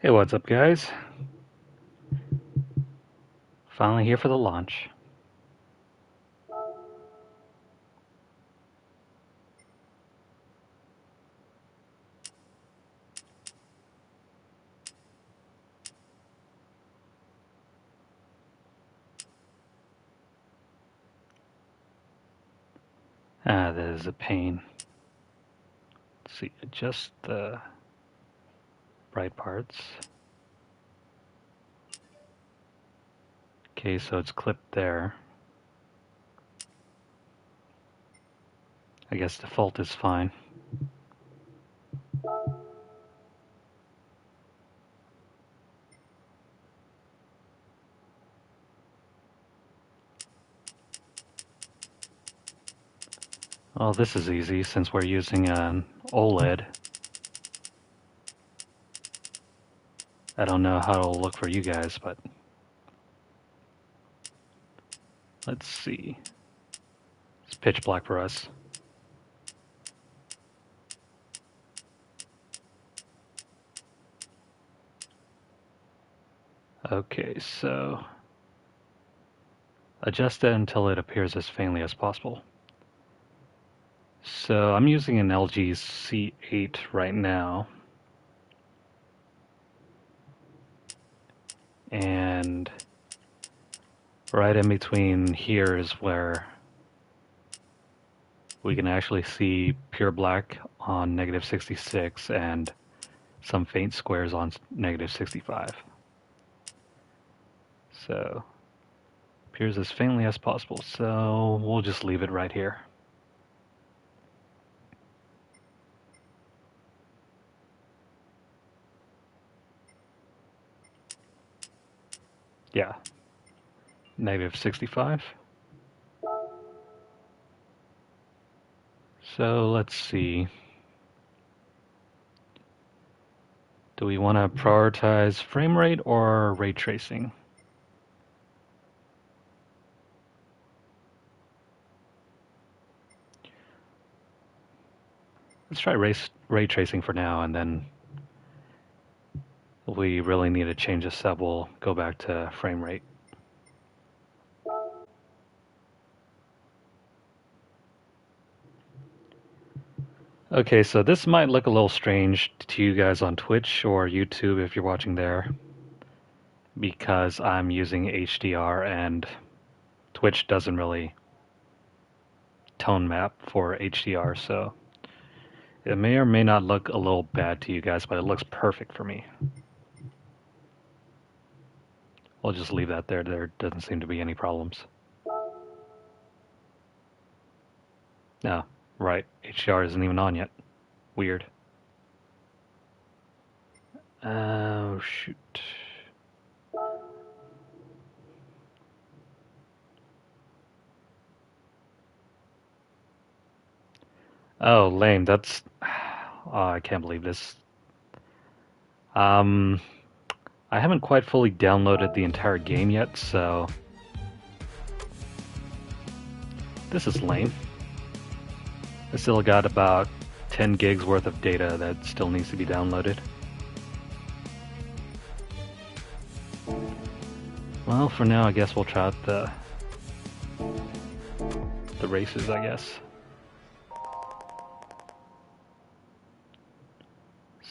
Hey, what's up, guys? Finally here for the launch. Ah, that is a pain. Let's see, adjust the bright parts. Okay, so it's clipped there. I guess default is fine. Well, this is easy since we're using an OLED. I don't know how it'll look for you guys, but let's see. It's pitch black for us. Okay, so adjust it until it appears as faintly as possible. So I'm using an LG C8 right now. And right in between here is where we can actually see pure black on negative 66 and some faint squares on negative 65. So appears as faintly as possible, so we'll just leave it right here. Yeah, negative 65. So let's see. Do we want to prioritize frame rate or ray tracing? Let's try ray tracing for now, and then if we really need to change this up, we'll go back to frame rate. Okay, so this might look a little strange to you guys on Twitch or YouTube if you're watching there, because I'm using HDR and Twitch doesn't really tone map for HDR, so it may or may not look a little bad to you guys, but it looks perfect for me. We'll just leave that there. There doesn't seem to be any problems. No, right, HDR isn't even on yet. Weird. Oh, shoot. Oh, lame. That's... Oh, I can't believe this. Um, I haven't quite fully downloaded the entire game yet, so this is lame. I still got about 10 gigs worth of data that still needs to be downloaded. Well, for now, I guess we'll try out the races, I guess.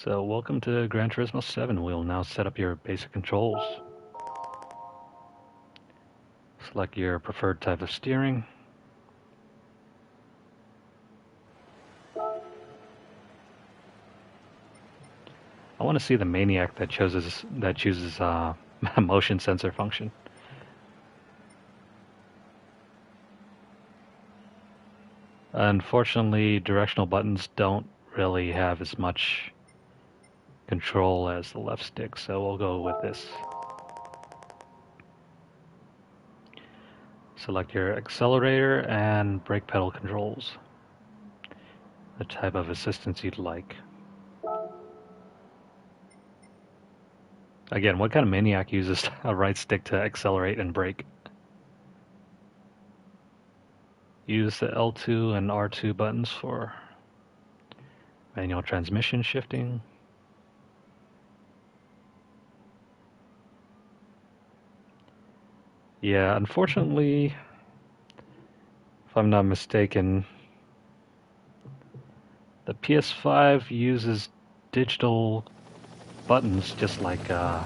So, welcome to Gran Turismo 7. We'll now set up your basic controls. Select your preferred type of steering. I want to see the Maniac that chooses motion sensor function. Unfortunately, directional buttons don't really have as much control as the left stick, so we'll go with this. Select your accelerator and brake pedal controls, the type of assistance you'd like. Again, what kind of maniac uses a right stick to accelerate and brake? Use the L2 and R2 buttons for manual transmission shifting. Yeah, unfortunately, if I'm not mistaken, the PS5 uses digital buttons just like the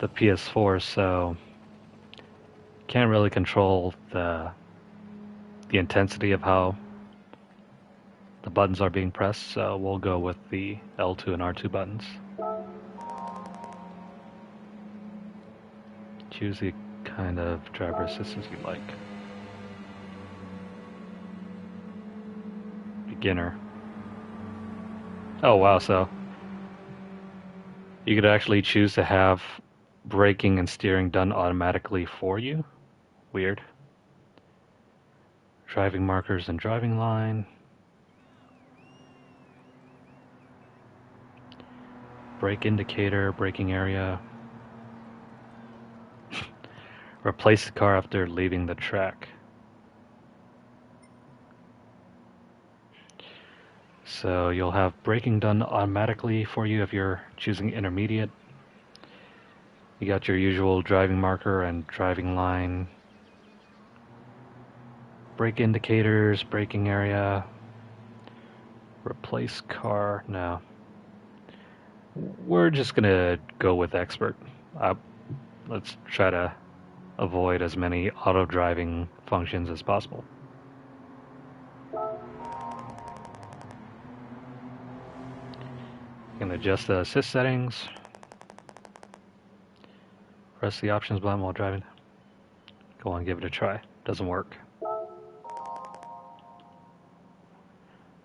PS4, so can't really control the intensity of how the buttons are being pressed. So we'll go with the L2 and R2 buttons. Choose the kind of driver assistance you like. Beginner. Oh wow, so you could actually choose to have braking and steering done automatically for you. Weird. Driving markers and driving line. Brake indicator, braking area. Replace the car after leaving the track. So you'll have braking done automatically for you if you're choosing intermediate. You got your usual driving marker and driving line. Brake indicators, braking area. Replace car. No. We're just gonna go with expert. Let's try to avoid as many auto driving functions as possible. You can adjust the assist settings. Press the options button while driving. Go on, give it a try. Doesn't work.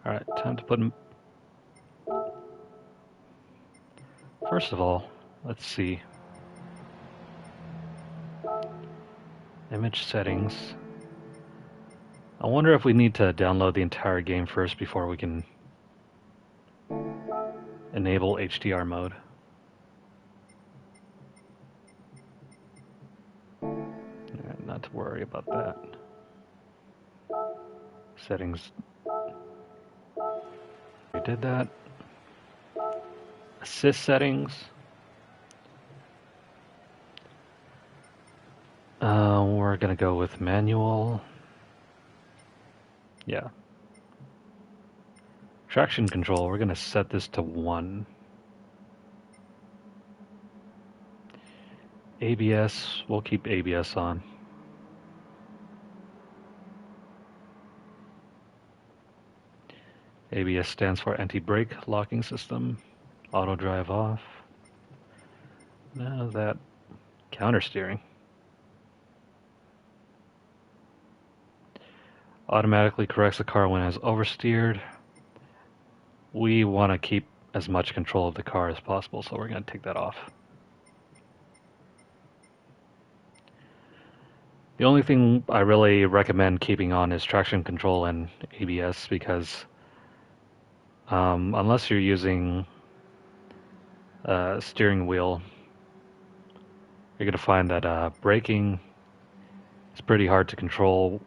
Alright, time to put in. First of all, let's see. Image settings. I wonder if we need to download the entire game first before we can enable HDR mode. Not to worry about that. Settings. We did that. Assist settings. We're gonna go with manual. Yeah. Traction control, we're gonna set this to 1. ABS, we'll keep ABS on. ABS stands for anti-brake locking system. Auto drive off. Now that counter steering. Automatically corrects the car when it's oversteered. We want to keep as much control of the car as possible, so we're going to take that off. The only thing I really recommend keeping on is traction control and ABS because unless you're using a steering wheel, you're going to find that braking is pretty hard to control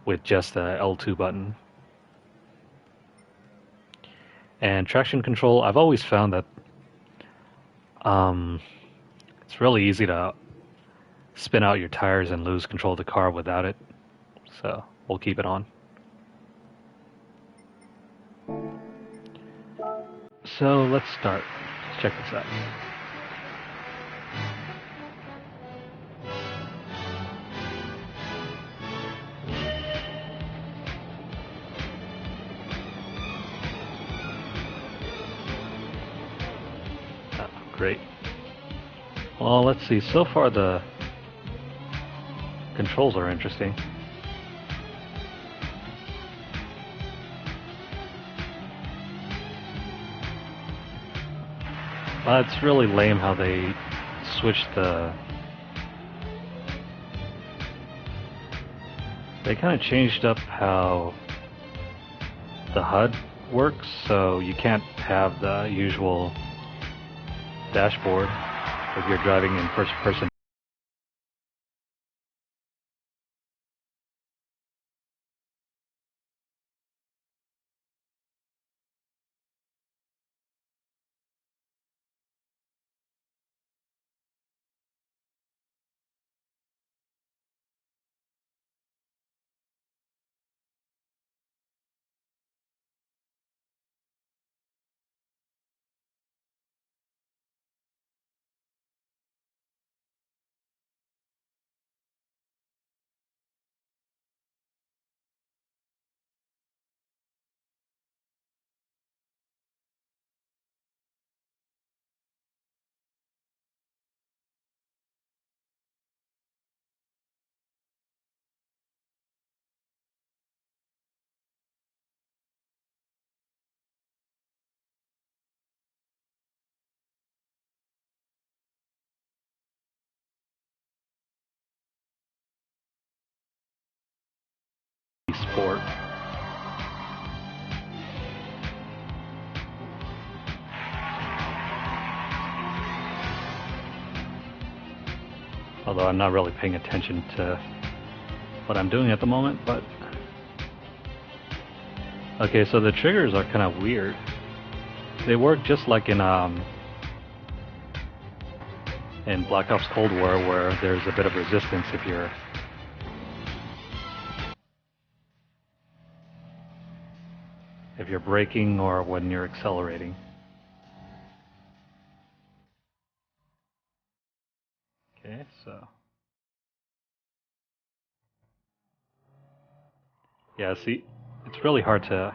with just the L2 button. And traction control, I've always found that it's really easy to spin out your tires and lose control of the car without it. So we'll keep it on. So let's start. Let's check this out. Oh, great. Well, let's see. So far the controls are interesting. It's really lame how they switched the... They kind of changed up how the HUD works, so you can't have the usual dashboard if you're driving in first person. Although I'm not really paying attention to what I'm doing at the moment, but... Okay, so the triggers are kind of weird. They work just like in Black Ops Cold War, where there's a bit of resistance if you're braking or when you're accelerating. Okay, so yeah, see, it's really hard to...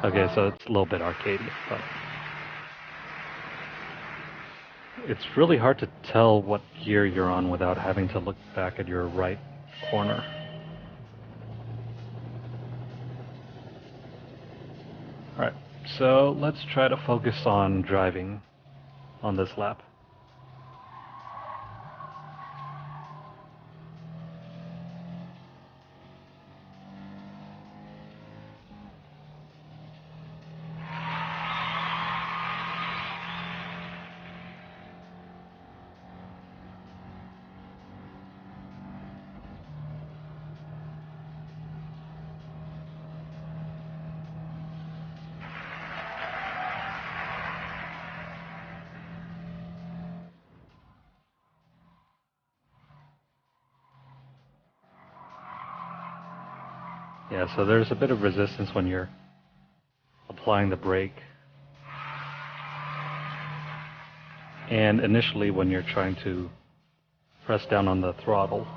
Okay, so it's a little bit arcadey, but it's really hard to tell what gear you're on without having to look back at your right corner. Alright, so let's try to focus on driving on this lap. Yeah, so there's a bit of resistance when you're applying the brake, and initially when you're trying to press down on the throttle.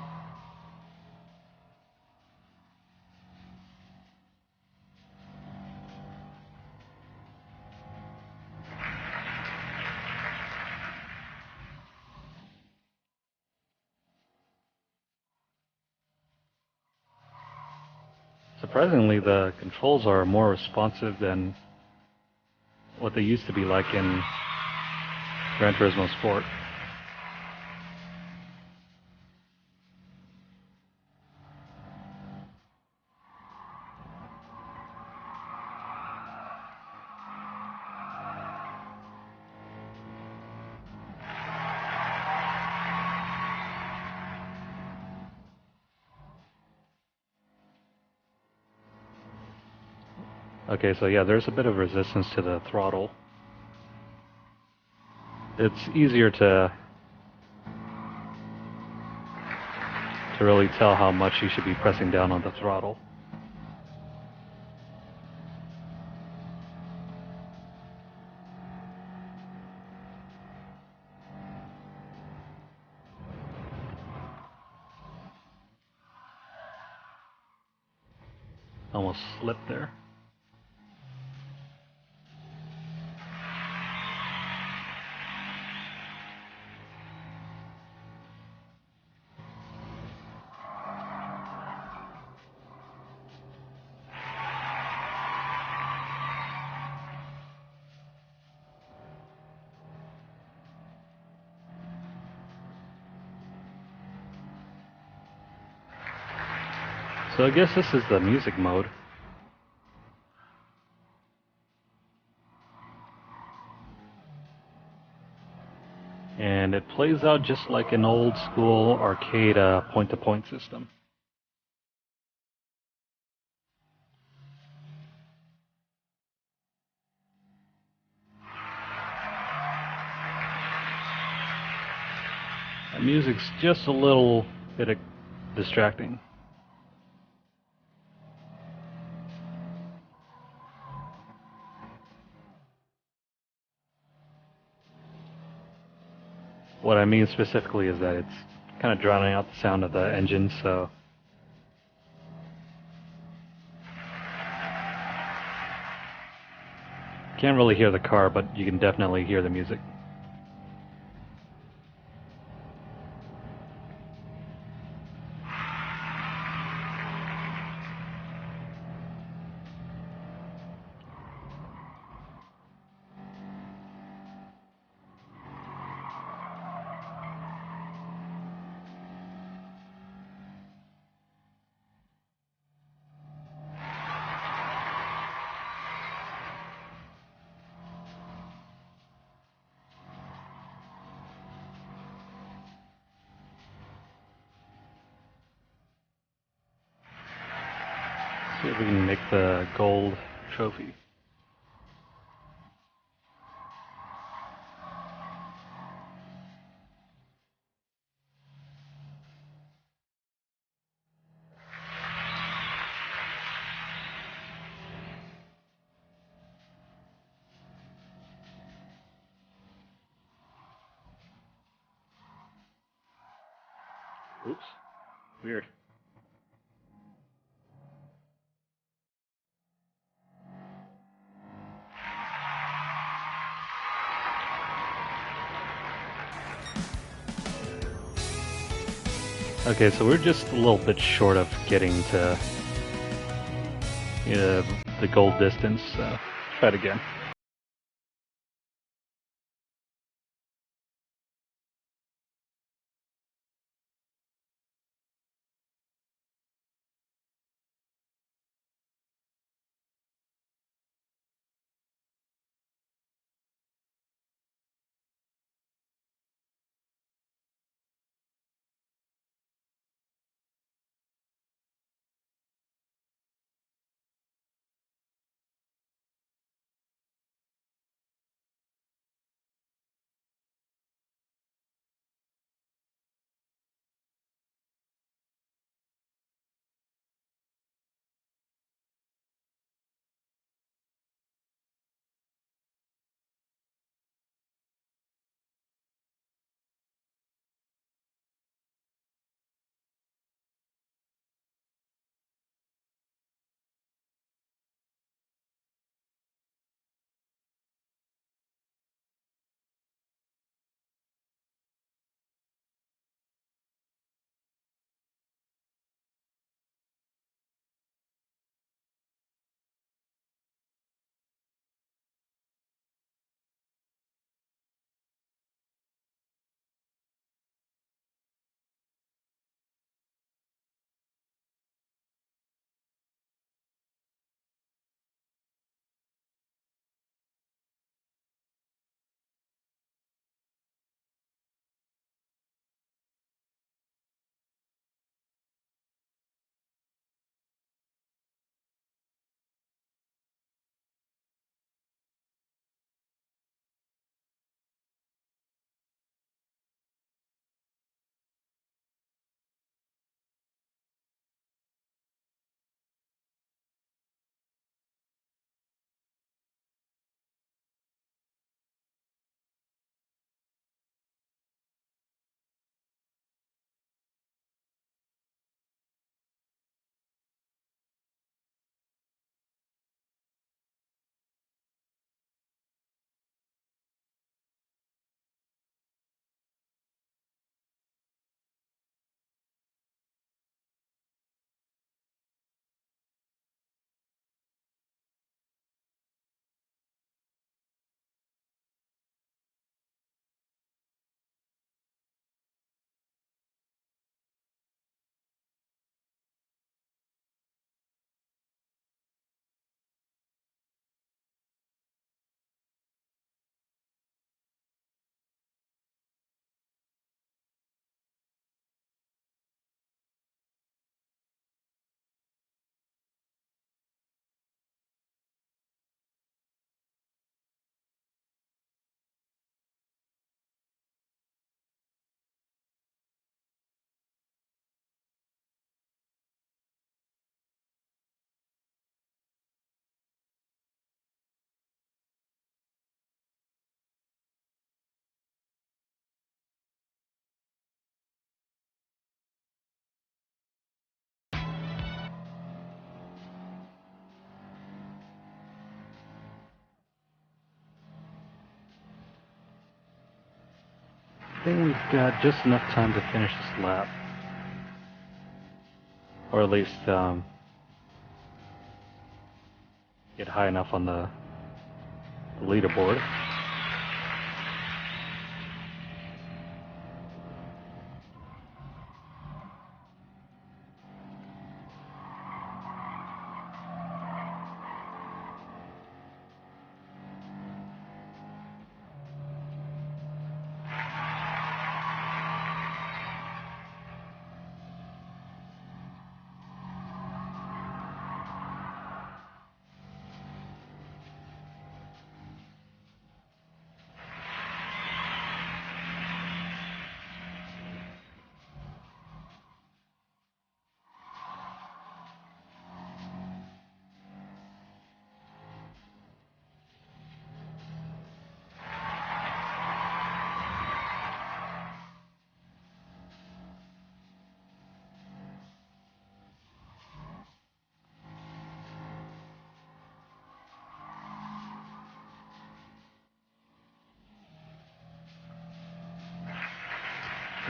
Surprisingly, the controls are more responsive than what they used to be like in Gran Turismo Sport. Okay, so yeah, there's a bit of resistance to the throttle. It's easier to really tell how much you should be pressing down on the throttle. Almost slipped there. So I guess this is the music mode. And it plays out just like an old school arcade point-to-point system. The music's just a little bit distracting. What I mean specifically is that it's kind of drowning out the sound of the engine, so can't really hear the car, but you can definitely hear the music. See if we can make the gold trophy. Oops. Weird. Okay, so we're just a little bit short of getting to the gold distance, so try it again. I think we've got just enough time to finish this lap. Or at least get high enough on the leaderboard.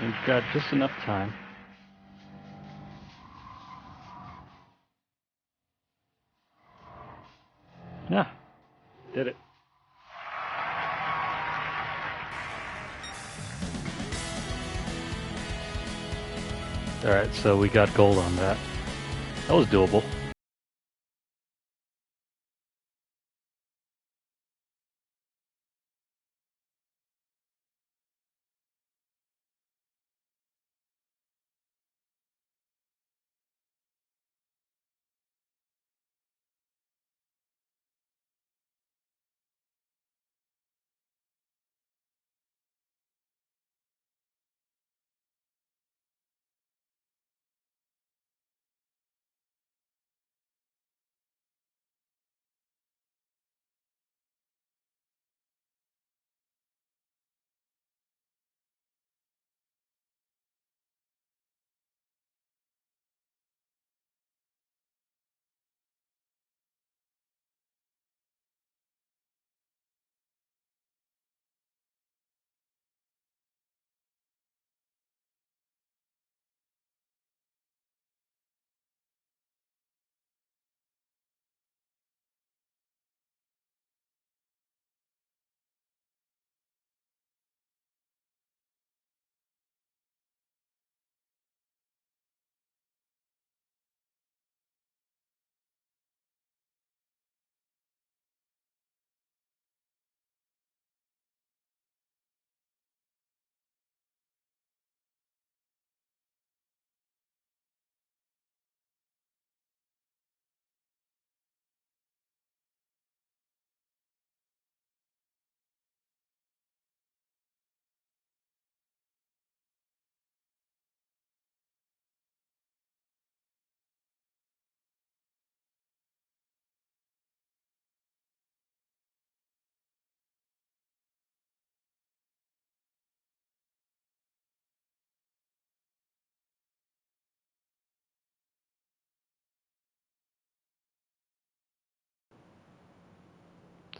We've got just enough time. Yeah, did it. Alright, so we got gold on that. That was doable.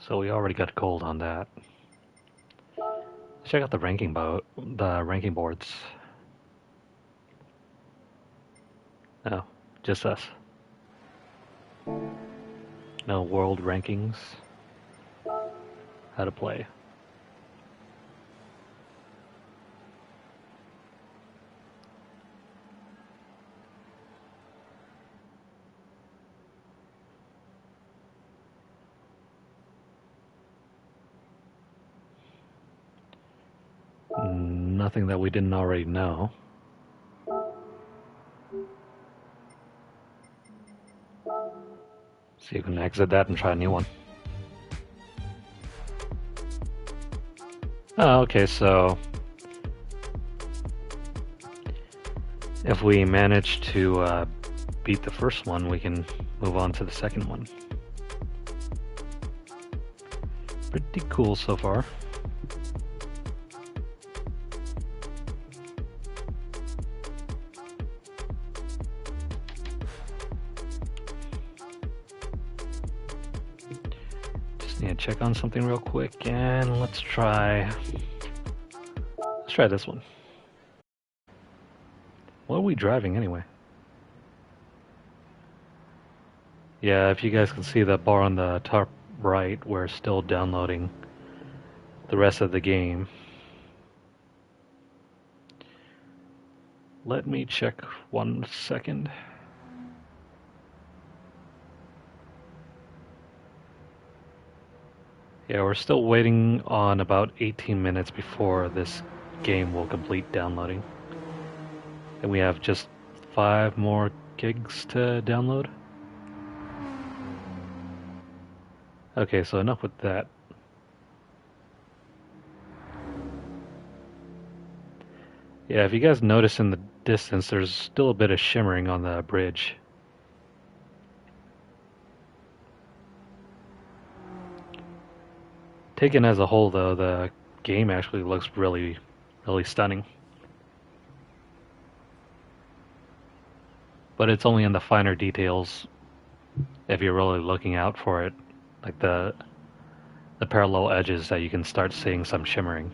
So we already got gold on that. Let's check out the ranking boards. No, just us. No world rankings. How to play. Nothing that we didn't already know. So you can exit that and try a new one. Oh, okay, so if we manage to beat the first one, we can move on to the second one. Pretty cool so far. Just need to check on something real quick, and let's try this one. What are we driving anyway? Yeah, if you guys can see that bar on the top right, we're still downloading the rest of the game. Let me check 1 second. Yeah, we're still waiting on about 18 minutes before this game will complete downloading. And we have just 5 more gigs to download. Okay, so enough with that. Yeah, if you guys notice in the distance, there's still a bit of shimmering on the bridge. Taken as a whole, though, the game actually looks really, really stunning. But it's only in the finer details if you're really looking out for it, like the parallel edges that you can start seeing some shimmering.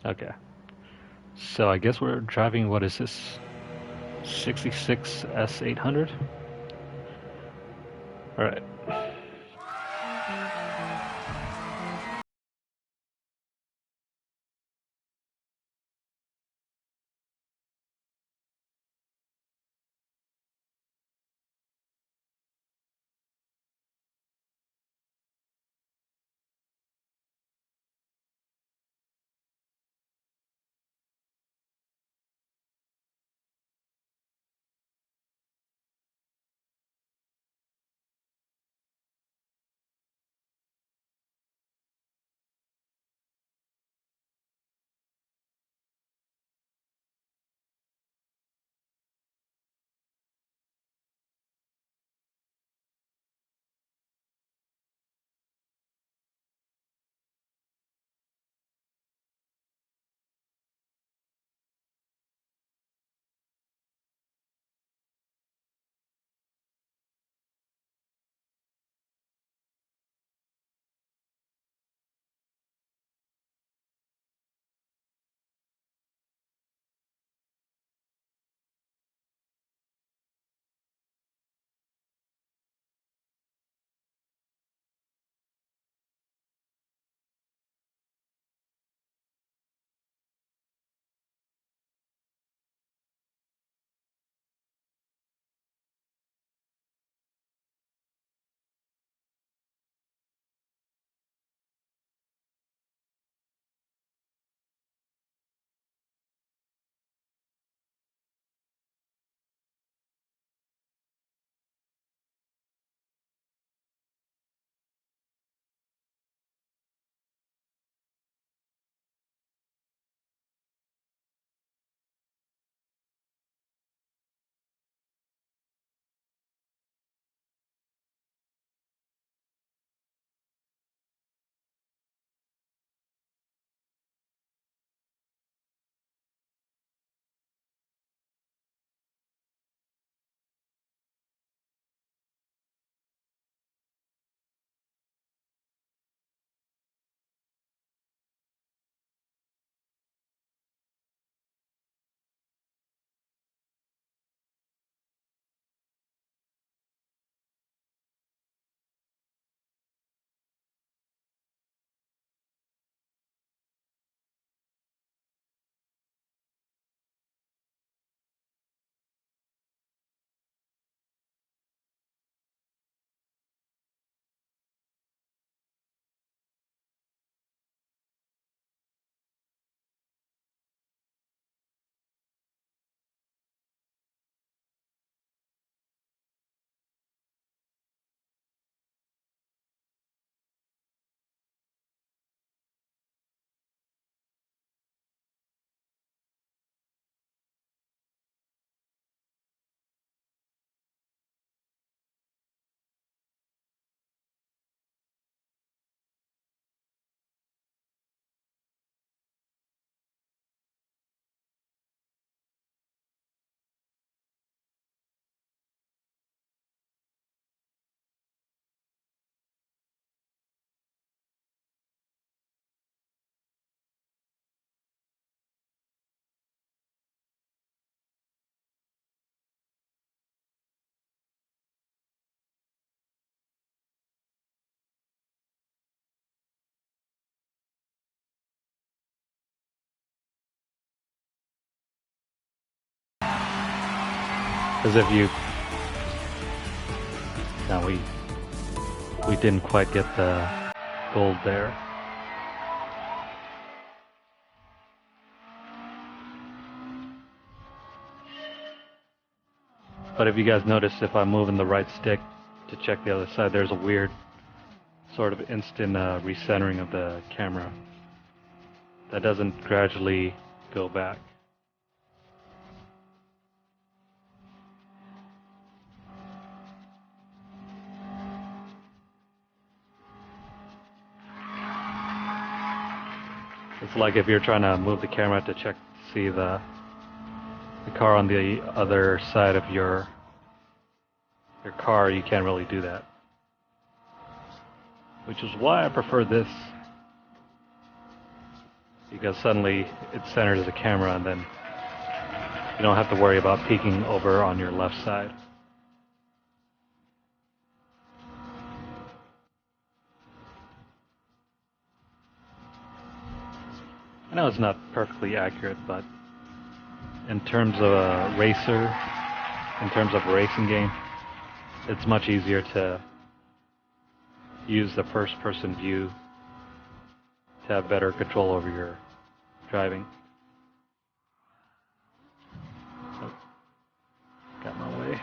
Okay. So I guess we're driving, what is this? 66 S800? Alright. As if you... No, we didn't quite get the gold there. But if you guys notice, if I'm moving the right stick to check the other side, there's a weird sort of instant recentering of the camera that doesn't gradually go back. It's like if you're trying to move the camera to check to see the car on the other side of your car, you can't really do that. Which is why I prefer this. because suddenly it centers the camera and then you don't have to worry about peeking over on your left side. I know it's not perfectly accurate, but in terms of a racer, in terms of a racing game, it's much easier to use the first-person view to have better control over your driving. Oh, got my way.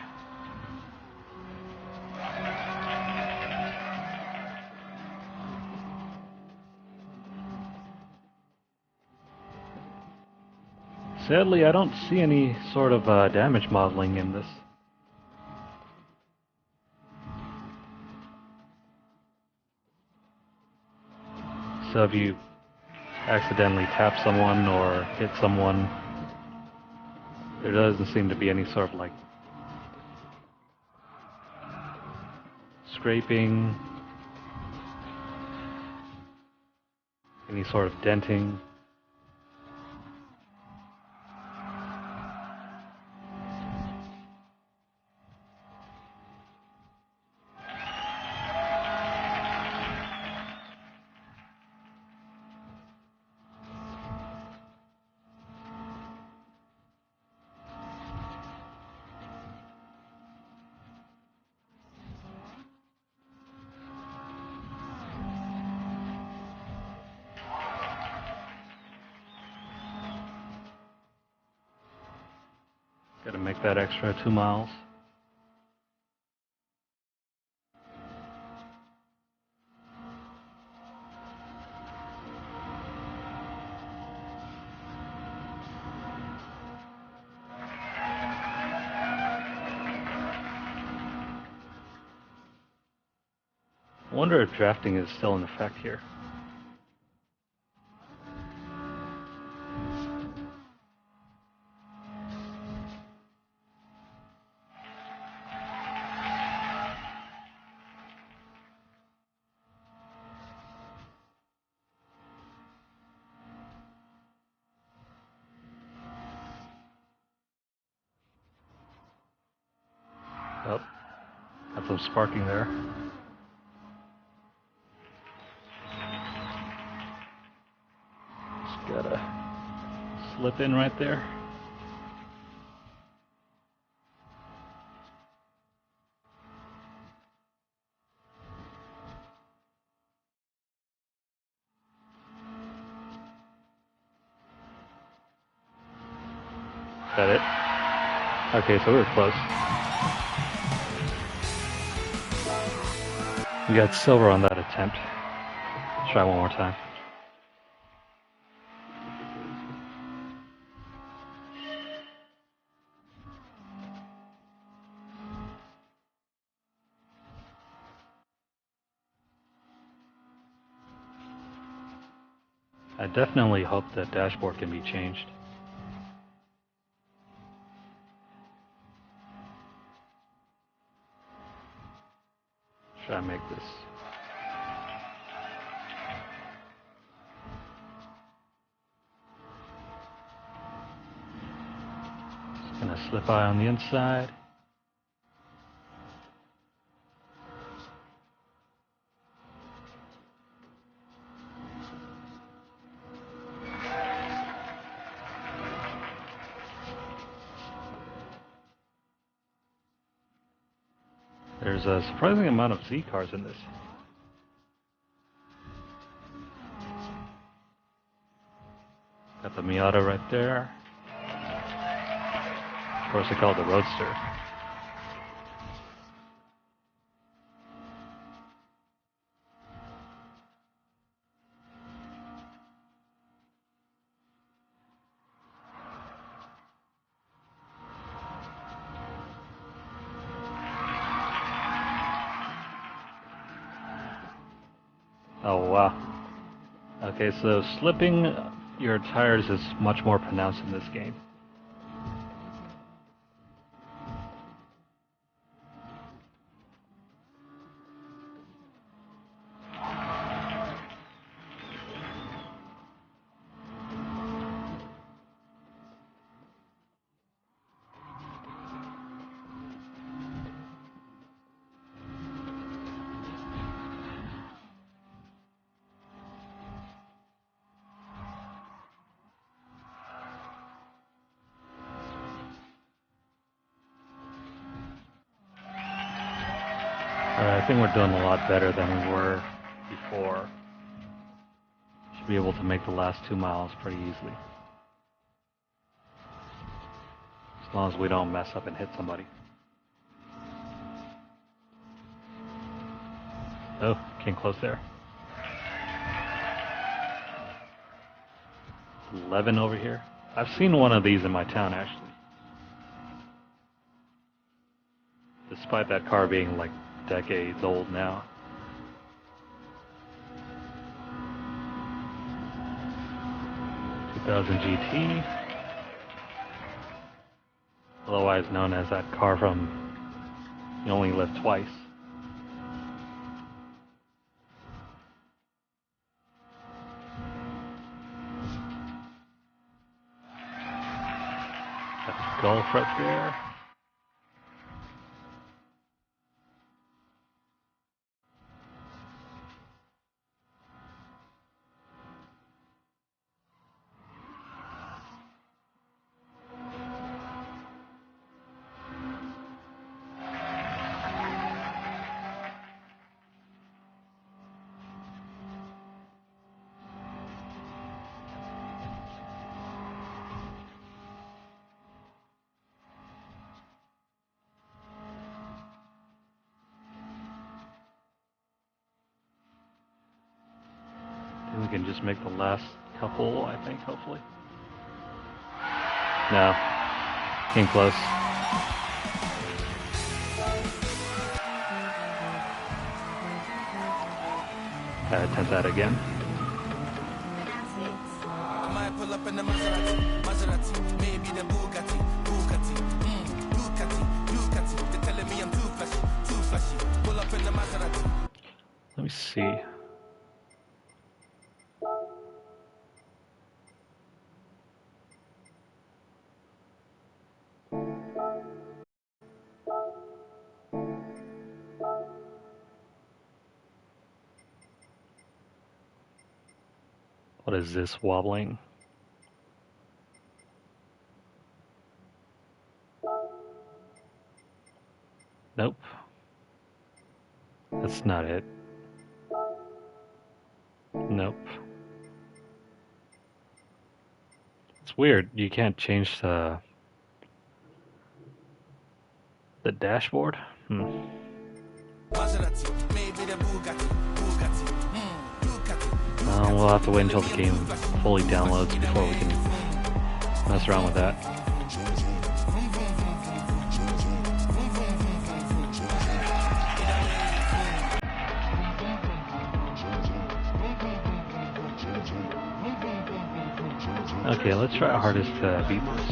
Sadly, I don't see any sort of damage modeling in this. So if you accidentally tap someone or hit someone, there doesn't seem to be any sort of like scraping, any sort of denting. Gotta make that extra 2 miles. I wonder if drafting is still in effect here. Oh, got some sparking there. Just gotta slip in right there. Is that it? Okay, so we were close. We got silver on that attempt. Let's try one more time. I definitely hope the dashboard can be changed. Should I make this? Just gonna slip by on the inside. There's a surprising amount of Z cars in this. Got the Miata right there. Of course, they call it the Roadster. Oh wow. Okay, so slipping your tires is much more pronounced in this game. think we're doing a lot better than we were before. Should be able to make the last 2 miles pretty easily. As long as we don't mess up and hit somebody. Oh, came close there. 11 over here. I've seen one of these in my town actually. Despite that car being like decades old now. GT, otherwise known as that car from You Only Live Twice. That's Golf right there. We can just make the last couple, I think, hopefully. No. Came close. Gotta attempt that again. I might pull up in the Maserati, maybe the Bugatti. They're telling me I'm too flashy. Pull up in the Maserati. Let me see. What is this wobbling? Nope. That's not it. Nope. It's weird. You can't change the dashboard? We'll have to wait until the game fully downloads before we can mess around with that. Okay, let's try our hardest to beat this.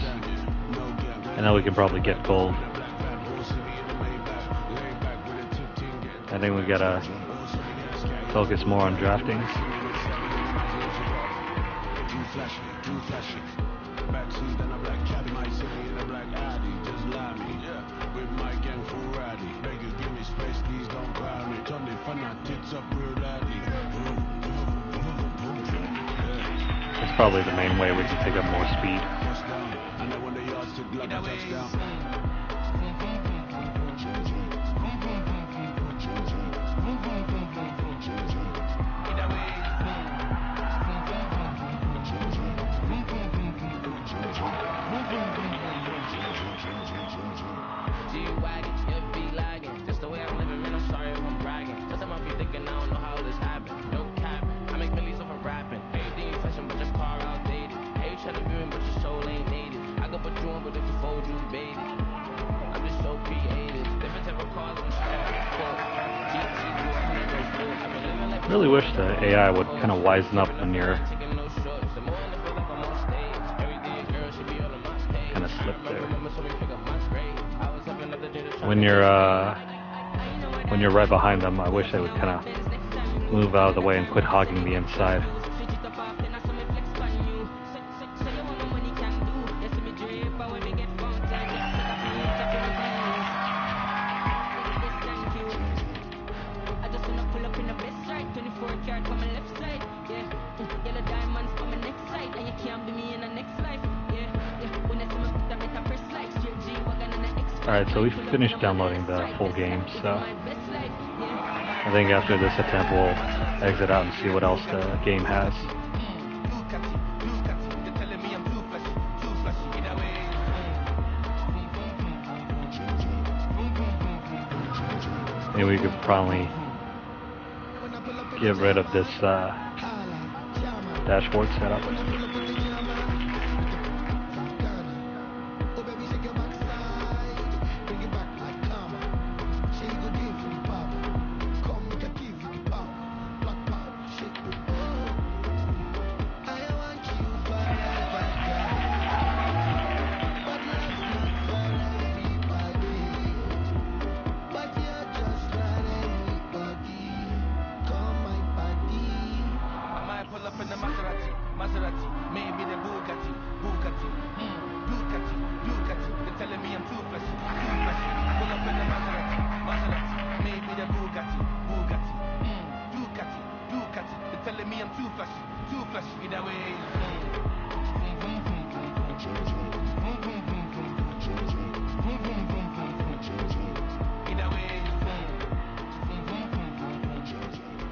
I know we can probably get gold. I think we gotta focus more on drafting. That's probably the main way we can pick up more speed. Really wish the AI would kind of wisen up when you're kind of slipped there. When you're right behind them, I wish they would kind of move out of the way and quit hogging the inside. Alright, so we finished downloading the full game, so I think after this attempt we'll exit out and see what else the game has. Maybe we could probably get rid of this dashboard setup.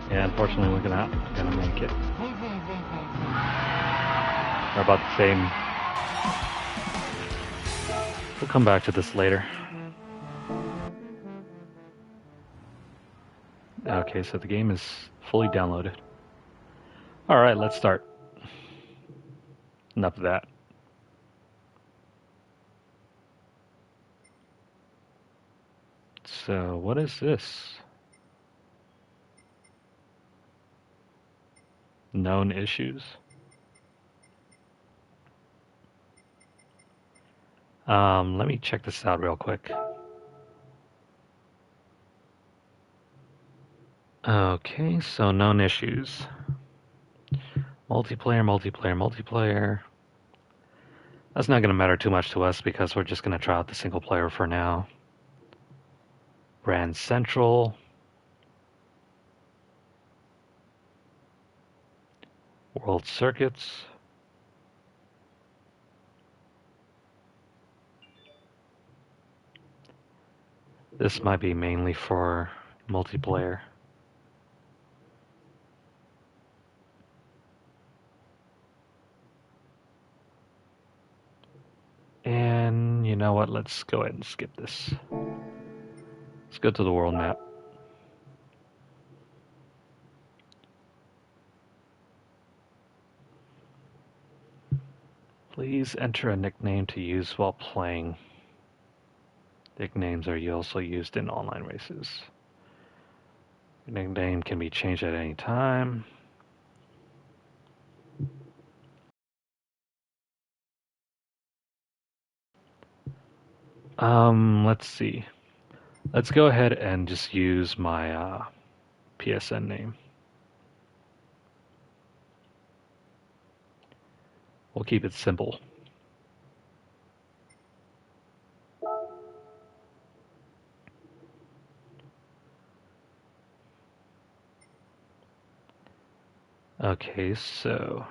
Yeah, unfortunately we're not gonna make it. We're about the same. We'll come back to this later. Okay, so the game is fully downloaded. Alright, let's start. Enough of that. So, what is this? Known issues? Let me check this out real quick. Okay, so known issues. Multiplayer, multiplayer, multiplayer. That's not going to matter too much to us because we're just going to try out the single player for now. Brand Central. World Circuits. This might be mainly for multiplayer. And you know what? Let's go ahead and skip this. Let's go to the world map. Please enter a nickname to use while playing. Nicknames are also used in online races. Your nickname can be changed at any time. Let's see. Let's go ahead and just use my PSN name. We'll keep it simple. Okay, so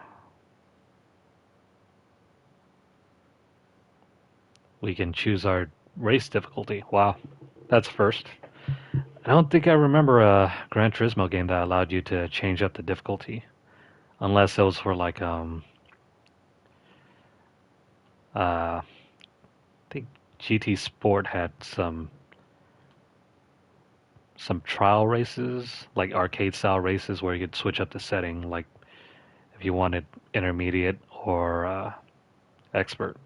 we can choose our race difficulty. Wow, that's first. I don't think I remember a Gran Turismo game that allowed you to change up the difficulty, unless it was for like I think GT Sport had some trial races, like arcade style races, where you could switch up the setting, like if you wanted intermediate or expert.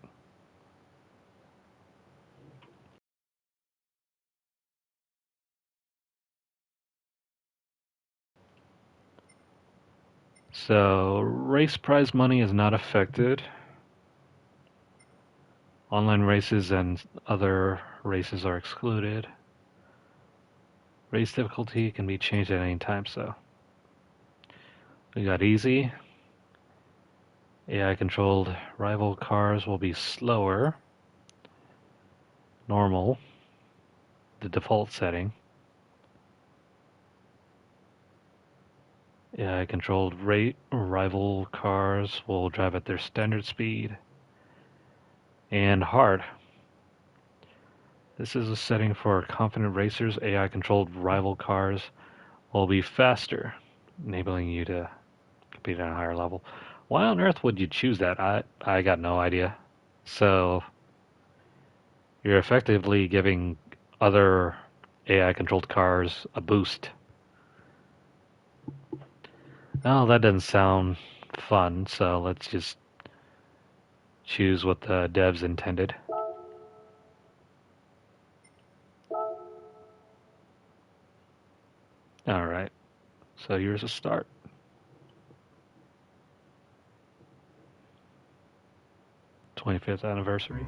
So race prize money is not affected. Online races and other races are excluded. Race difficulty can be changed at any time, so we got easy. AI controlled rival cars will be slower. Normal, the default setting. AI controlled rival cars will drive at their standard speed. And hard. This is a setting for confident racers. AI controlled rival cars will be faster, enabling you to compete at a higher level. Why on earth would you choose that? I got no idea. So you're effectively giving other AI controlled cars a boost. Oh, that doesn't sound fun, so let's just choose what the devs intended. Alright, so here's a start. 25th anniversary.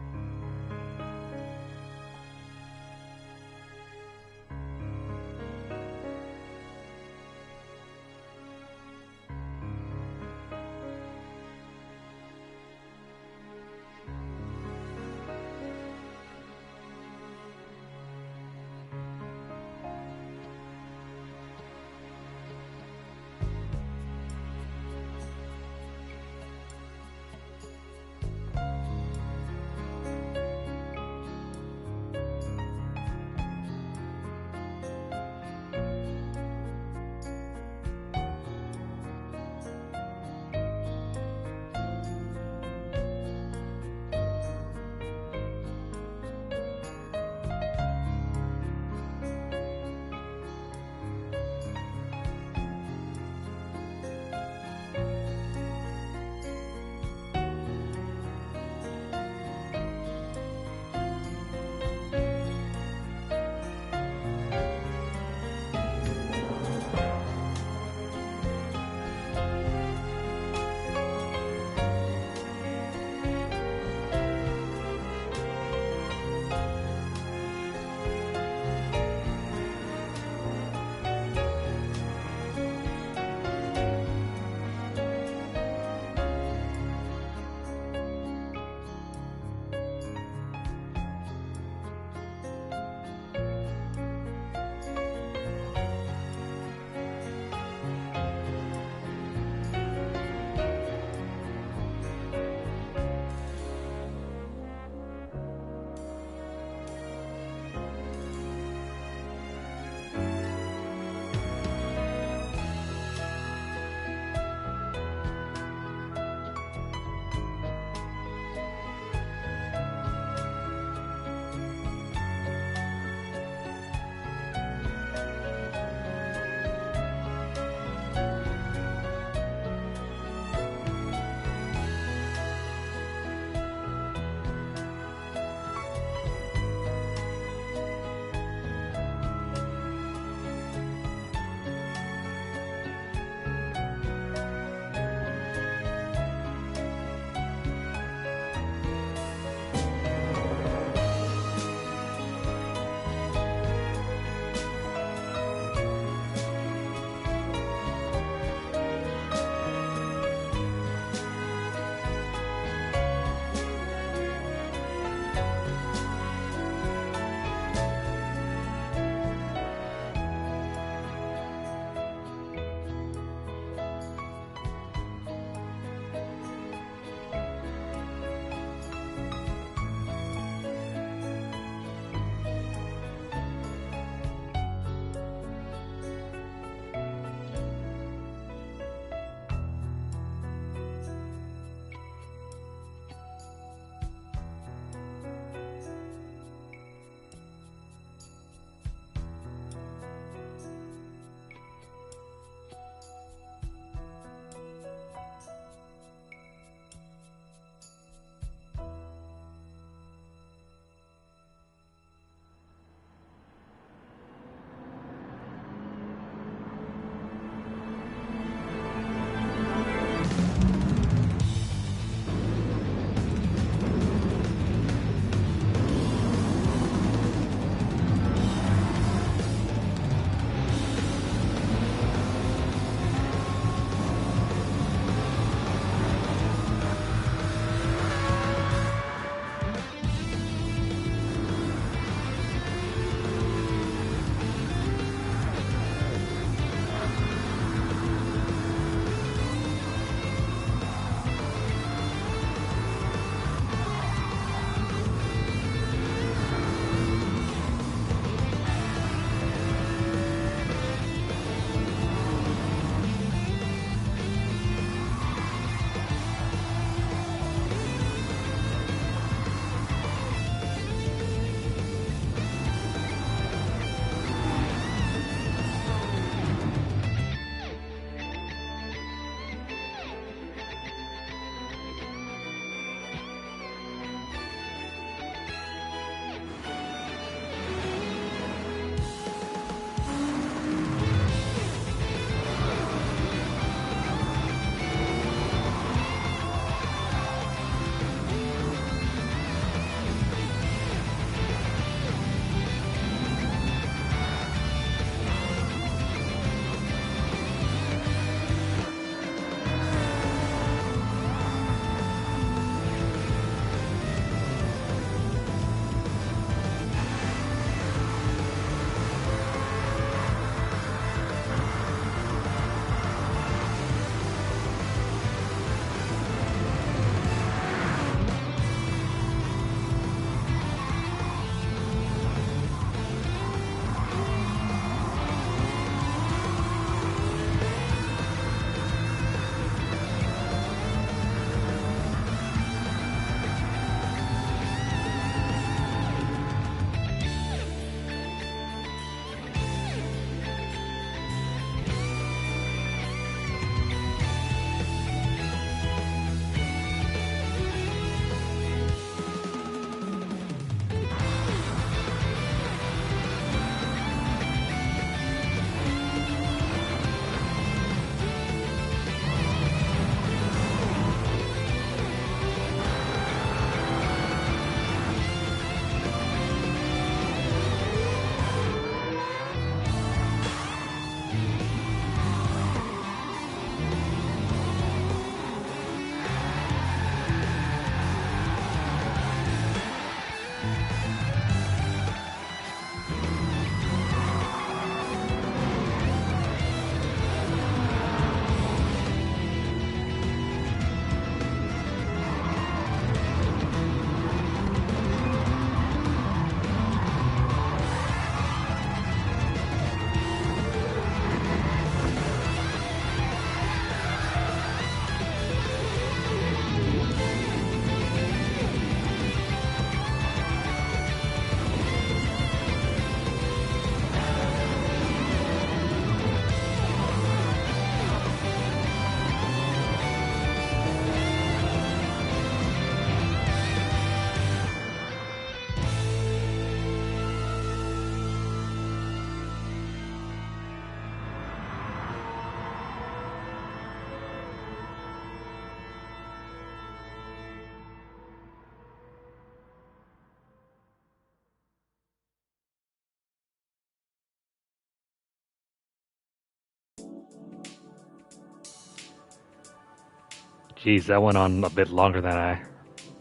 Geez, that went on a bit longer than I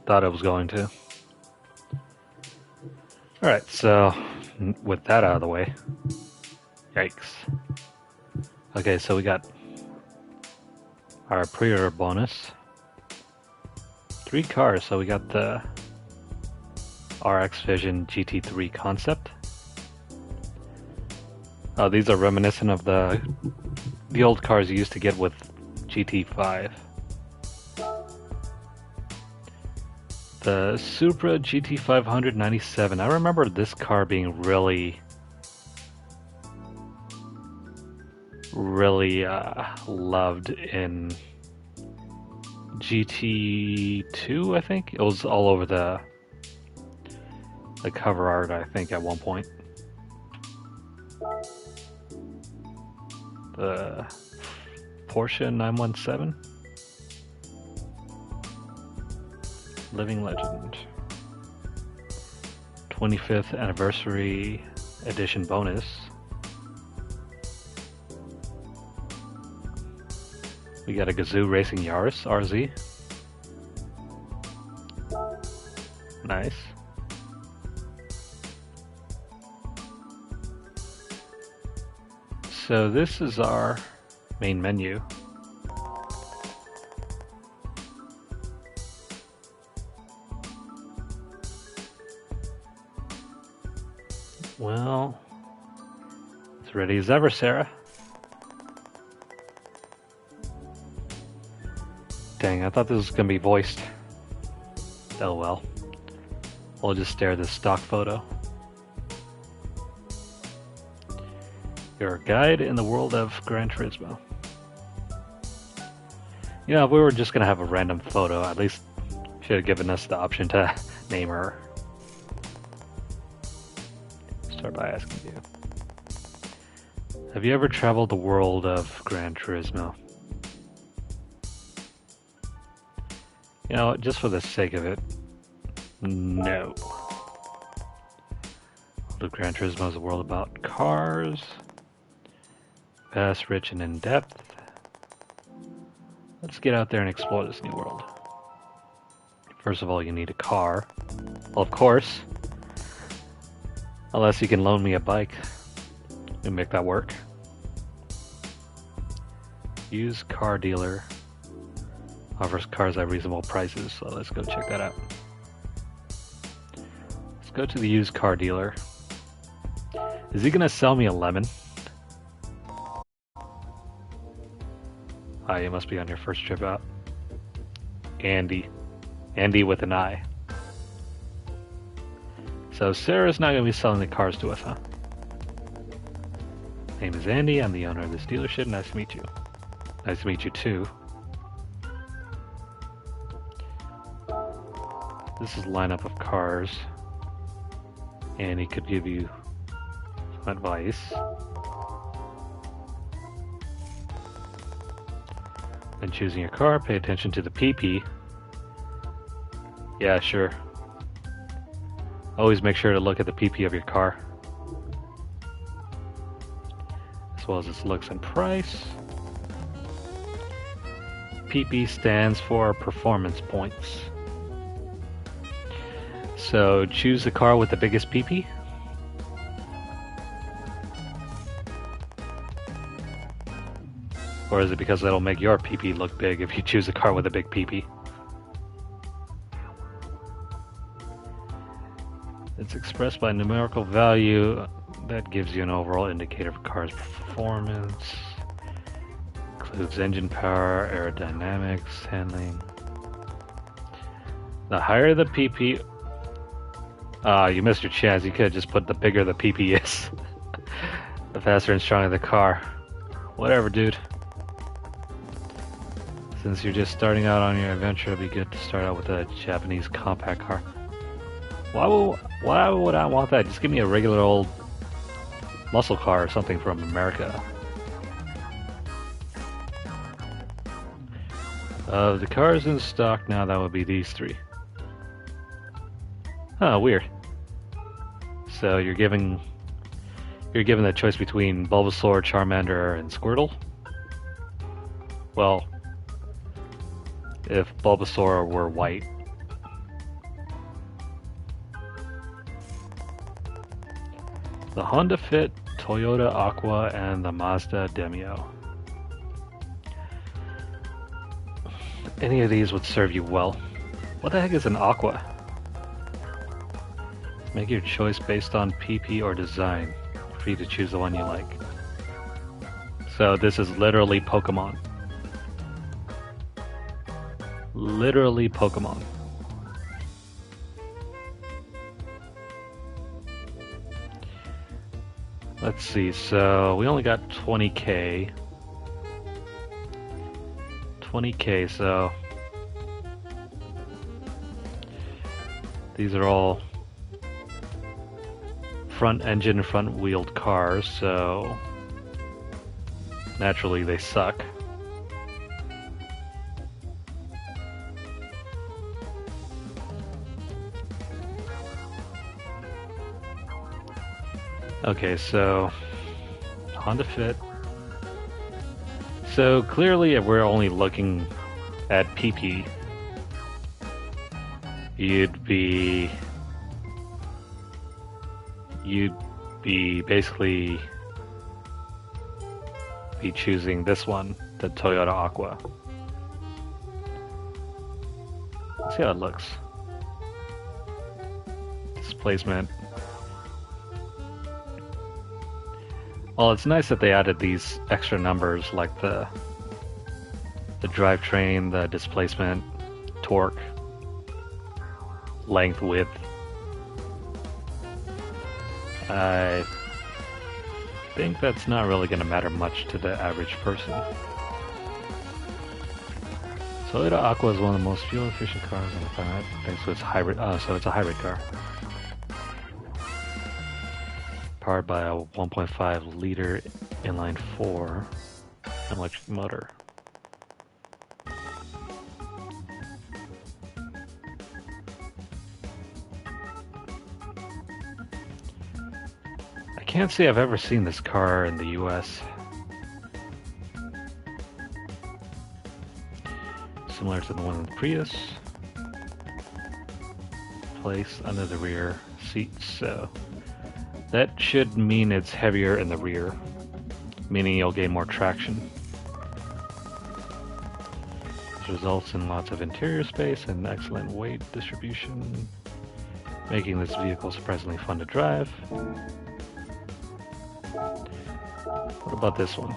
thought it was going to. Alright, so with that out of the way. Yikes. Okay, so we got our pre-order bonus. 3 cars, so we got the RX Vision GT3 concept. Oh, these are reminiscent of the old cars you used to get with GT5. The Supra GT597. I remember this car being really loved in GT2, I think. It was all over the cover art, I think, at one point. The Porsche 917. Living Legend. 25th Anniversary Edition bonus. We got a Gazoo Racing Yaris RZ. Nice. So this is our main menu. Well, as ready as ever, Sarah. Dang, I thought this was going to be voiced. Oh well. We'll just stare at this stock photo. Your guide in the world of Gran Turismo. You know, if we were just going to have a random photo, at least should have given us the option to name her. Start by asking you. Have you ever traveled the world of Gran Turismo? You know, just for the sake of it, no. The Gran Turismo is a world about cars, vast, rich, and in-depth. Let's get out there and explore this new world. First of all, you need a car. Well, of course. Unless you can loan me a bike. We make that work. Used car dealer. Offers cars at reasonable prices, so let's go check that out. Let's go to the used car dealer. Is he gonna sell me a lemon? Ah, you must be on your first trip out. Andy. Andy with an I. So Sarah's not gonna be selling the cars to us, huh? Name is Andy, I'm the owner of this dealership. Nice to meet you. Nice to meet you too. This is a lineup of cars. And he could give you some advice. When choosing your car, pay attention to the PP. Yeah, sure. Always make sure to look at the PP of your car, as well as its looks and price. PP stands for performance points. So choose the car with the biggest PP. Or is it because that'll make your PP look big if you choose a car with a big PP? It's expressed by numerical value that gives you an overall indicator of a car's performance. Includes engine power, aerodynamics, handling. The higher the PP... you missed your chance. You could have just put the bigger the PP is. The faster and stronger the car. Whatever, dude. Since you're just starting out on your adventure, it'd be good to start out with a Japanese compact car. Why would I want that? Just give me a regular old muscle car or something from America. The cars in stock now, that would be these 3. Oh, weird. So you're given the choice between Bulbasaur, Charmander, and Squirtle. Well, if Bulbasaur were white. The Honda Fit, Toyota Aqua, and the Mazda Demio. Any of these would serve you well. What the heck is an Aqua? Make your choice based on PP or design. Free to choose the one you like. So this is literally Pokemon. Literally Pokemon. Let's see, so we only got 20k. 20k, so these are all front engine, front wheeled cars, so naturally they suck. Okay, so Honda Fit. So clearly if we're only looking at PP, you'd be basically be choosing this one, the Toyota Aqua. Let's see how it looks. Displacement. Well, it's nice that they added these extra numbers like the drivetrain, the displacement, torque, length, width. I think that's not really going to matter much to the average person. Toyota Aqua is one of the most fuel-efficient cars on the planet, thanks to its hybrid. So it's a hybrid car, powered by a 1.5-liter inline-4 electric motor. I can't say I've ever seen this car in the US. Similar to the one in the Prius. Placed under the rear seats, so that should mean it's heavier in the rear, meaning you'll gain more traction. This results in lots of interior space and excellent weight distribution, making this vehicle surprisingly fun to drive. What about this one?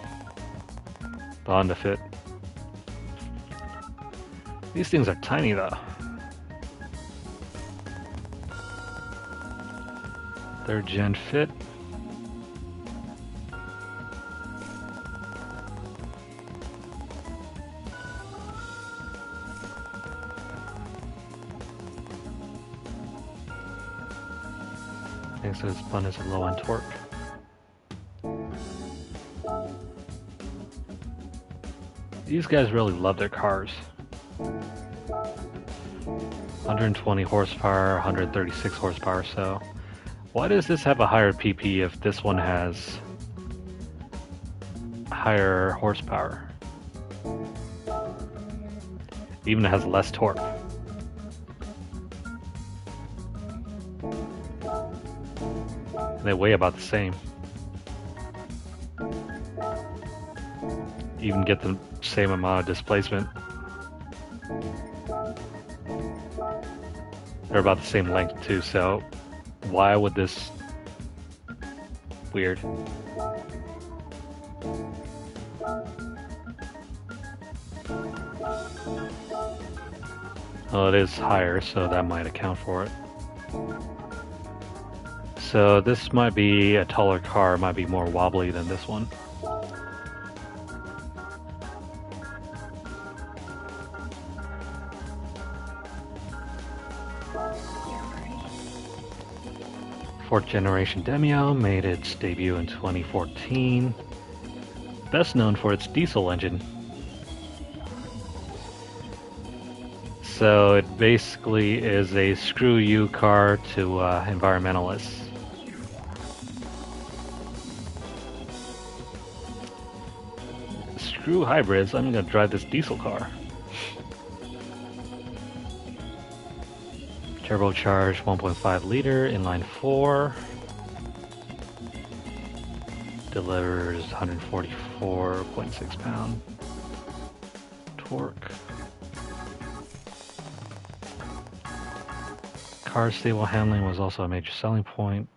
The Honda Fit. These things are tiny though. Third gen Fit. Thanks to this button is low on torque. These guys really love their cars. 120 horsepower, 136 horsepower, so why does this have a higher PP if this one has higher horsepower? Even has less torque. They weigh about the same. Even get the same amount of displacement. They're about the same length too, so why would this... Weird. Well, it is higher, so that might account for it. So this might be a taller car, might be more wobbly than this one. Fourth generation Demio made its debut in 2014. Best known for its diesel engine. So it basically is a screw you car to environmentalists. Screw hybrids, I'm gonna drive this diesel car. Turbocharged 1.5 liter, inline 4. Delivers 144.6 pound torque. Car stable handling was also a major selling point,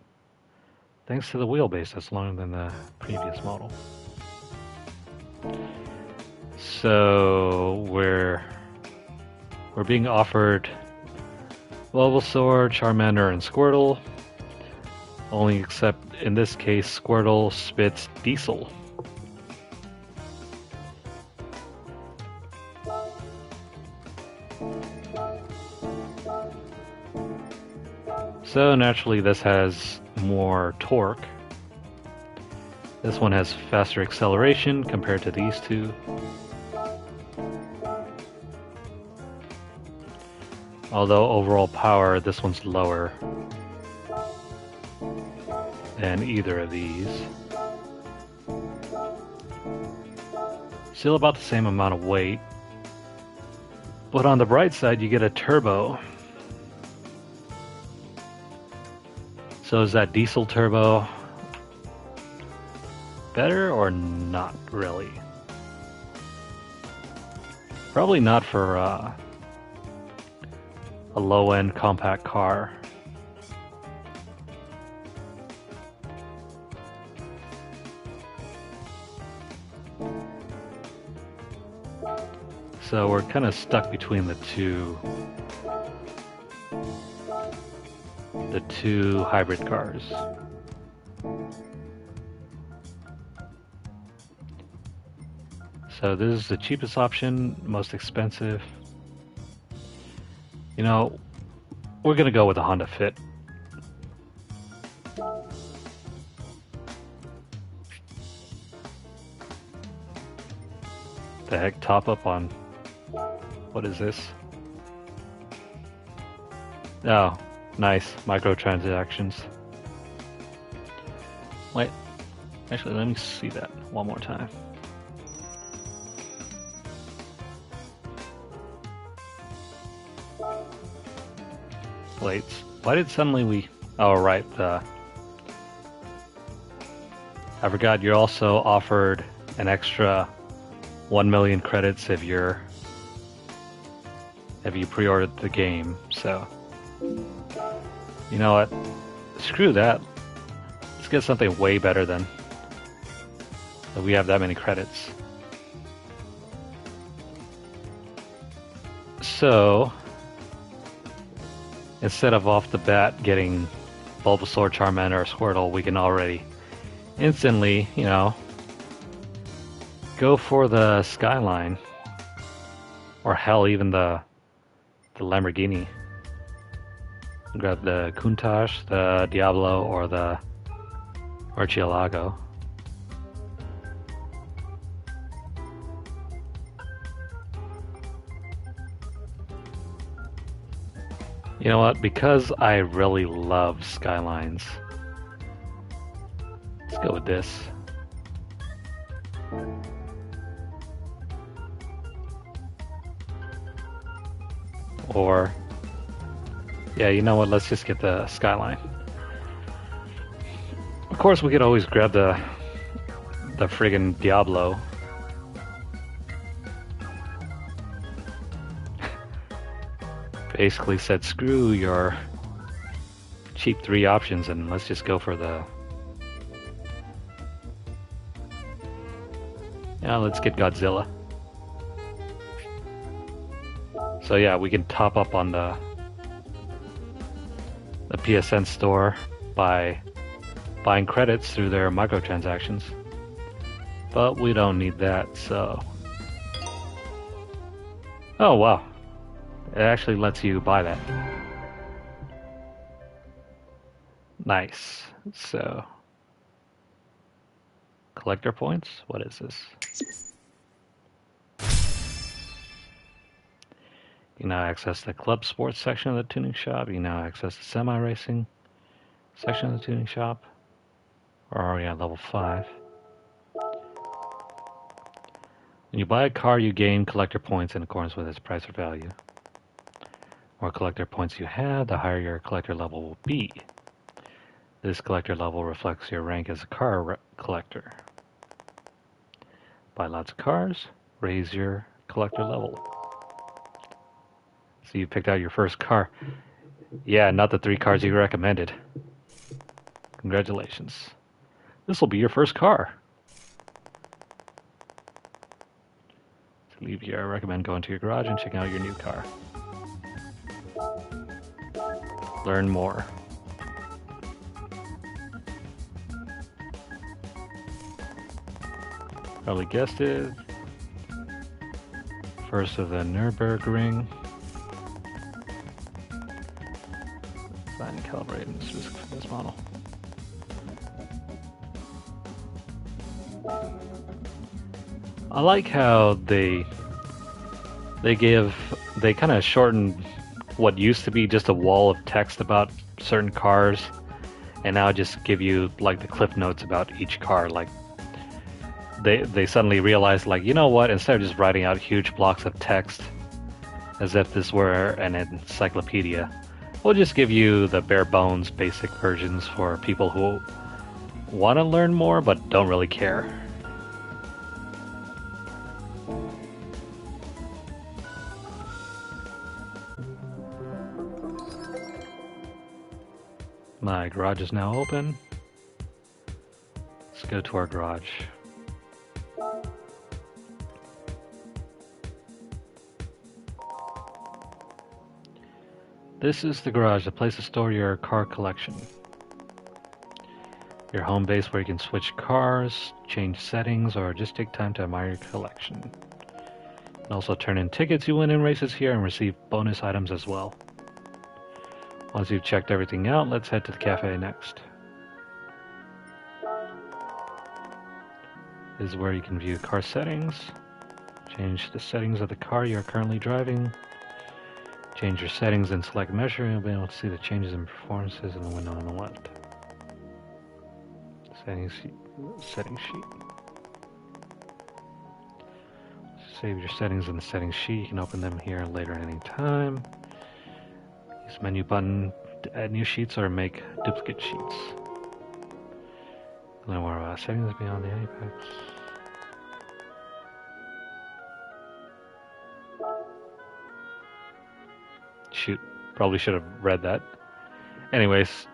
thanks to the wheelbase that's longer than the previous model. So we're being offered Bulbasaur, Charmander, and Squirtle. Only except in this case, Squirtle spits diesel. So naturally this has more torque. This one has faster acceleration compared to these two. Although overall power, this one's lower than either of these. Still about the same amount of weight. But on the bright side, you get a turbo. So is that diesel turbo better or not really? Probably not for a low-end compact car. So we're kind of stuck between the two hybrid cars. So this is the cheapest option, most expensive. You know, we're gonna go with the Honda Fit. The heck, top up on, what is this? Oh, nice, microtransactions. Wait, actually let me see that one more time. Wait, why did suddenly we... Oh, right, I forgot you're also offered an extra 1 million credits if you pre-ordered the game, so... You know what? Screw that. Let's get something way better than that we have that many credits. So... Instead of off the bat getting Bulbasaur, Charmander, or Squirtle, we can already instantly, you know, go for the Skyline. Or hell, even the Lamborghini. Grab the Countach, the Diablo, or the Murcielago. You know what? Because I really love Skylines, let's go with this. Or, yeah, you know what? Let's just get the Skyline. Of course, we could always grab the friggin' Diablo. Basically said, screw your cheap 3 options and let's just go for the... Yeah, let's get Godzilla. So yeah, we can top up on the PSN store by buying credits through their microtransactions. But we don't need that, so... Oh, wow. It actually lets you buy that. Nice. So, collector points? What is this? You can now access the club sports section of the tuning shop. You can now access the semi-racing section of the tuning shop. We're already at level 5. When you buy a car, you gain collector points in accordance with its price or value. more collector points you have, the higher your collector level will be. This collector level reflects your rank as a car collector. Buy lots of cars, raise your collector level. So you picked out your first car. Yeah, not the 3 cars you recommended. Congratulations. This will be your first car. To leave here, I recommend going to your garage and checking out your new car. Learn more. Probably guessed it. First of the Nürburgring. Design and calibrate and specific for this model. I like how they kind of shortened what used to be just a wall of text about certain cars, and now just give you like the cliff notes about each car. Like they suddenly realized, like, you know what, instead of just writing out huge blocks of text as if this were an encyclopedia, we'll just give you the bare bones basic versions for people who want to learn more but don't really care. My garage is now open. Let's go to our garage. This is the garage, the place to store your car collection. Your home base where you can switch cars, change settings, or just take time to admire your collection. You can also turn in tickets you win in races here and receive bonus items as well. Once you've checked everything out, let's head to the cafe next. This is where you can view car settings, change the settings of the car you are currently driving, change your settings and select measure, and you'll be able to see the changes in performances in the window on the left. Setting sheet. Save your settings in the settings sheet. You can open them here later at any time. Use menu button to add new sheets or make duplicate sheets. Learn more about settings beyond the apex. Shoot, probably should have read that. Anyways,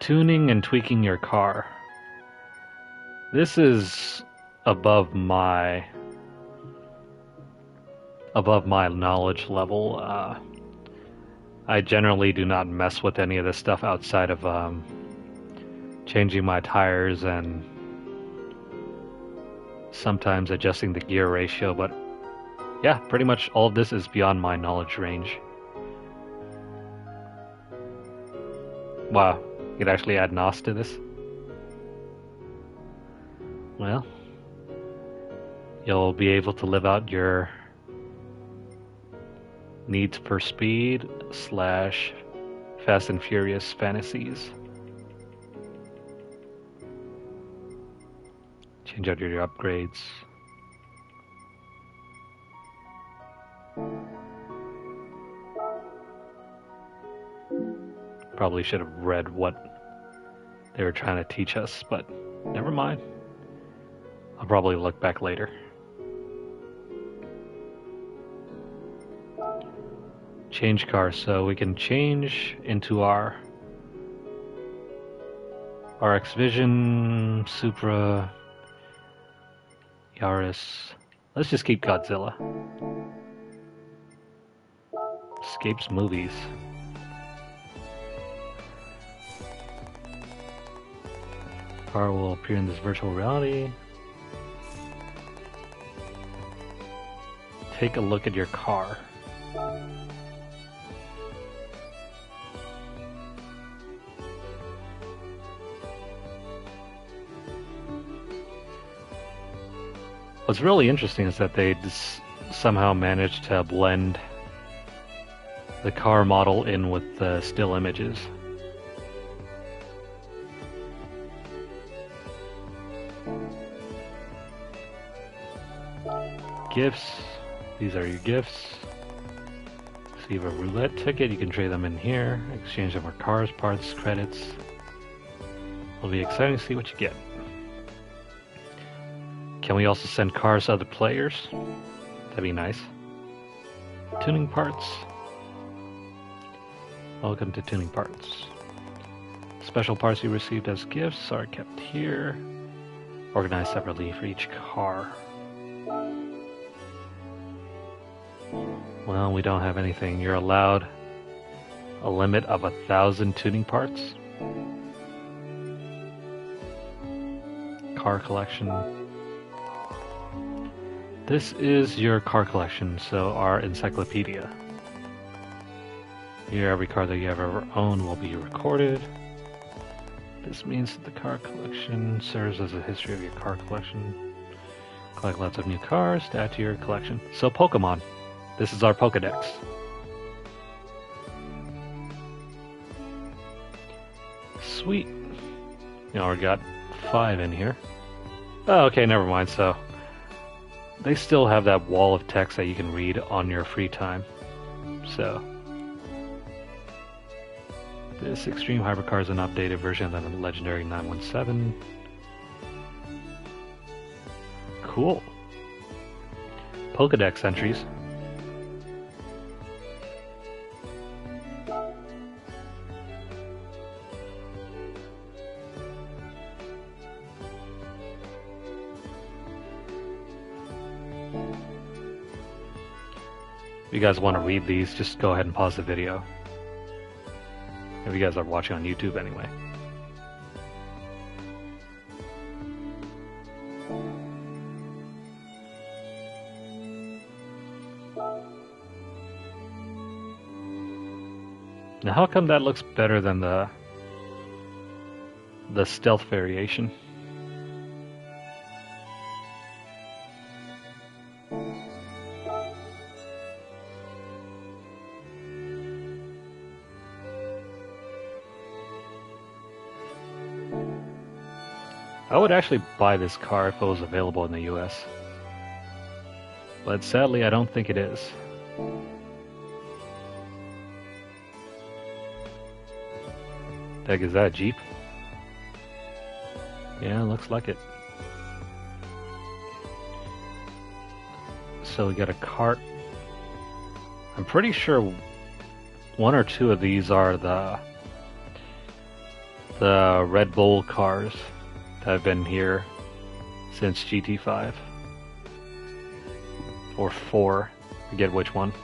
tuning and tweaking your car. This is above my knowledge level. I generally do not mess with any of this stuff outside of changing my tires and sometimes adjusting the gear ratio, but yeah, pretty much all of this is beyond my knowledge range. Wow, you could actually add NOS to this? Well, you'll be able to live out your needs for speed / Fast and Furious fantasies. Change out your upgrades. Probably should have read what they were trying to teach us, but never mind. I'll probably look back later. Change car, so we can change into our RX Vision, Supra, Yaris. Let's just keep Godzilla. Escapes movies. Car will appear in this virtual reality. Take a look at your car. What's really interesting is that they somehow managed to blend the car model in with the still images. Gifts. These are your gifts. So you have a roulette ticket, you can trade them in here, exchange them for cars, parts, credits. It'll be exciting to see what you get. Can we also send cars to other players? That'd be nice. Tuning parts. Welcome to tuning parts. Special parts you received as gifts are kept here. Organized separately for each car. Well, we don't have anything. You're allowed a limit of 1,000 tuning parts. Car collection. This is your car collection, so our encyclopedia. Here, every car that you have ever owned will be recorded. This means that the car collection serves as a history of your car collection. Collect lots of new cars to add to your collection. So Pokemon. This is our Pokedex. Sweet. Now we got 5 in here. Oh, okay, never mind. So they still have that wall of text that you can read on your free time. So this Extreme Hypercar is an updated version of the legendary 917. Cool. Pokedex entries. If you guys want to read these, just go ahead and pause the video. If you guys are watching on YouTube anyway. Now how come that looks better than the stealth variation? I would actually buy this car if it was available in the US. But sadly, I don't think it is. Heck, is that a Jeep? Yeah, looks like it. So we got a cart. I'm pretty sure 1 or 2 of these are the Red Bull cars that have been here since GT5. Or 4, I forget which one.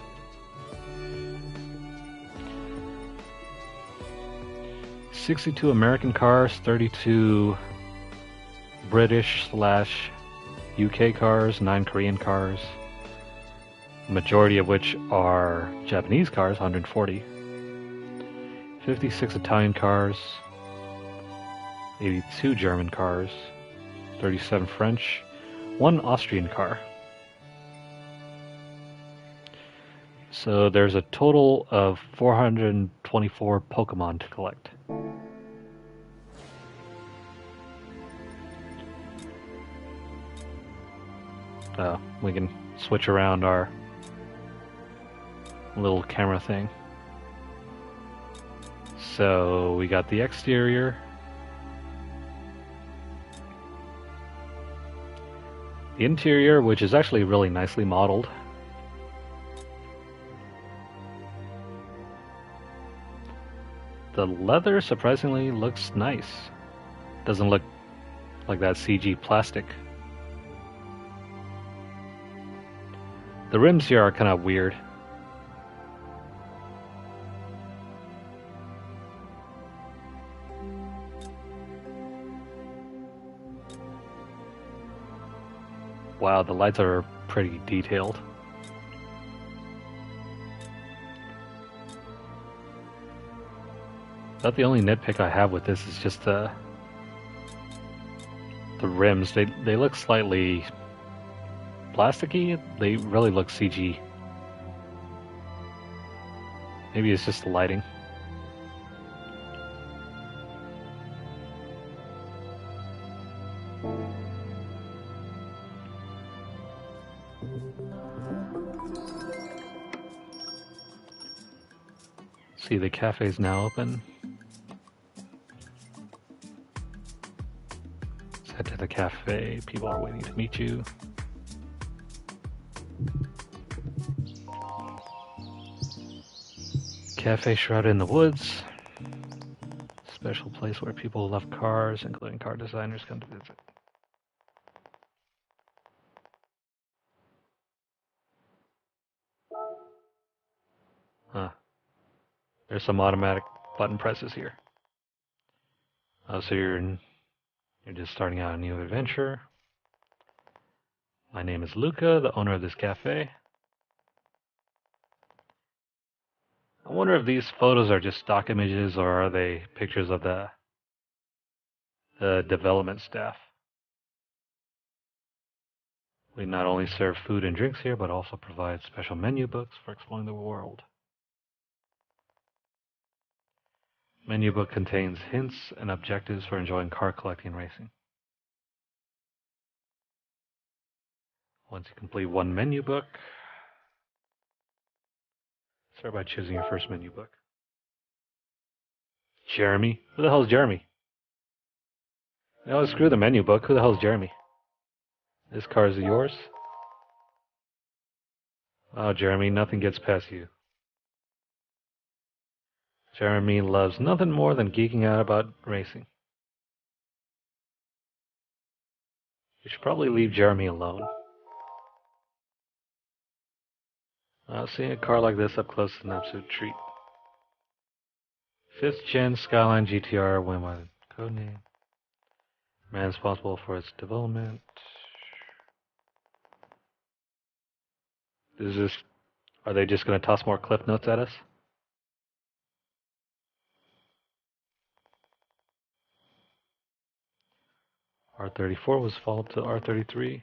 $62 American cars, 32 British/UK cars, 9 Korean cars, majority of which are Japanese cars, 140. 56 Italian cars, 82 German cars, 37 French, 1 Austrian car. So there's a total of 424 Pokemon to collect. We can switch around our little camera thing. So we got the exterior. The interior, which is actually really nicely modeled. The leather surprisingly looks nice. Doesn't look like that CG plastic. The rims here are kind of weird. Wow, the lights are pretty detailed. About the only nitpick I have with this is just the rims. They look slightly plasticky. They really look CG. Maybe it's just the lighting. See, the cafe's now open. Let's head to the cafe. People are waiting to meet you. Cafe shrouded in the woods. Special place where people who love cars, including car designers, come to visit. Huh. There's some automatic button presses here. Oh, so you're just starting out a new adventure. My name is Luca, the owner of this cafe. I wonder if these photos are just stock images or are they pictures of the development staff. We not only serve food and drinks here, but also provide special menu books for exploring the world. Menu book contains hints and objectives for enjoying car collecting and racing. Once you complete one menu book, start by choosing your first menu book. Jeremy? Who the hell is Jeremy? No, screw the menu book. Who the hell is Jeremy? This car is yours? Oh, Jeremy, nothing gets past you. Jeremy loves nothing more than geeking out about racing. You should probably leave Jeremy alone. Seeing a car like this up close is an absolute treat. 5th gen Skyline GTR went by the codename. Man responsible for its development. Are they just going to toss more cliff notes at us? R34 was followed to R33.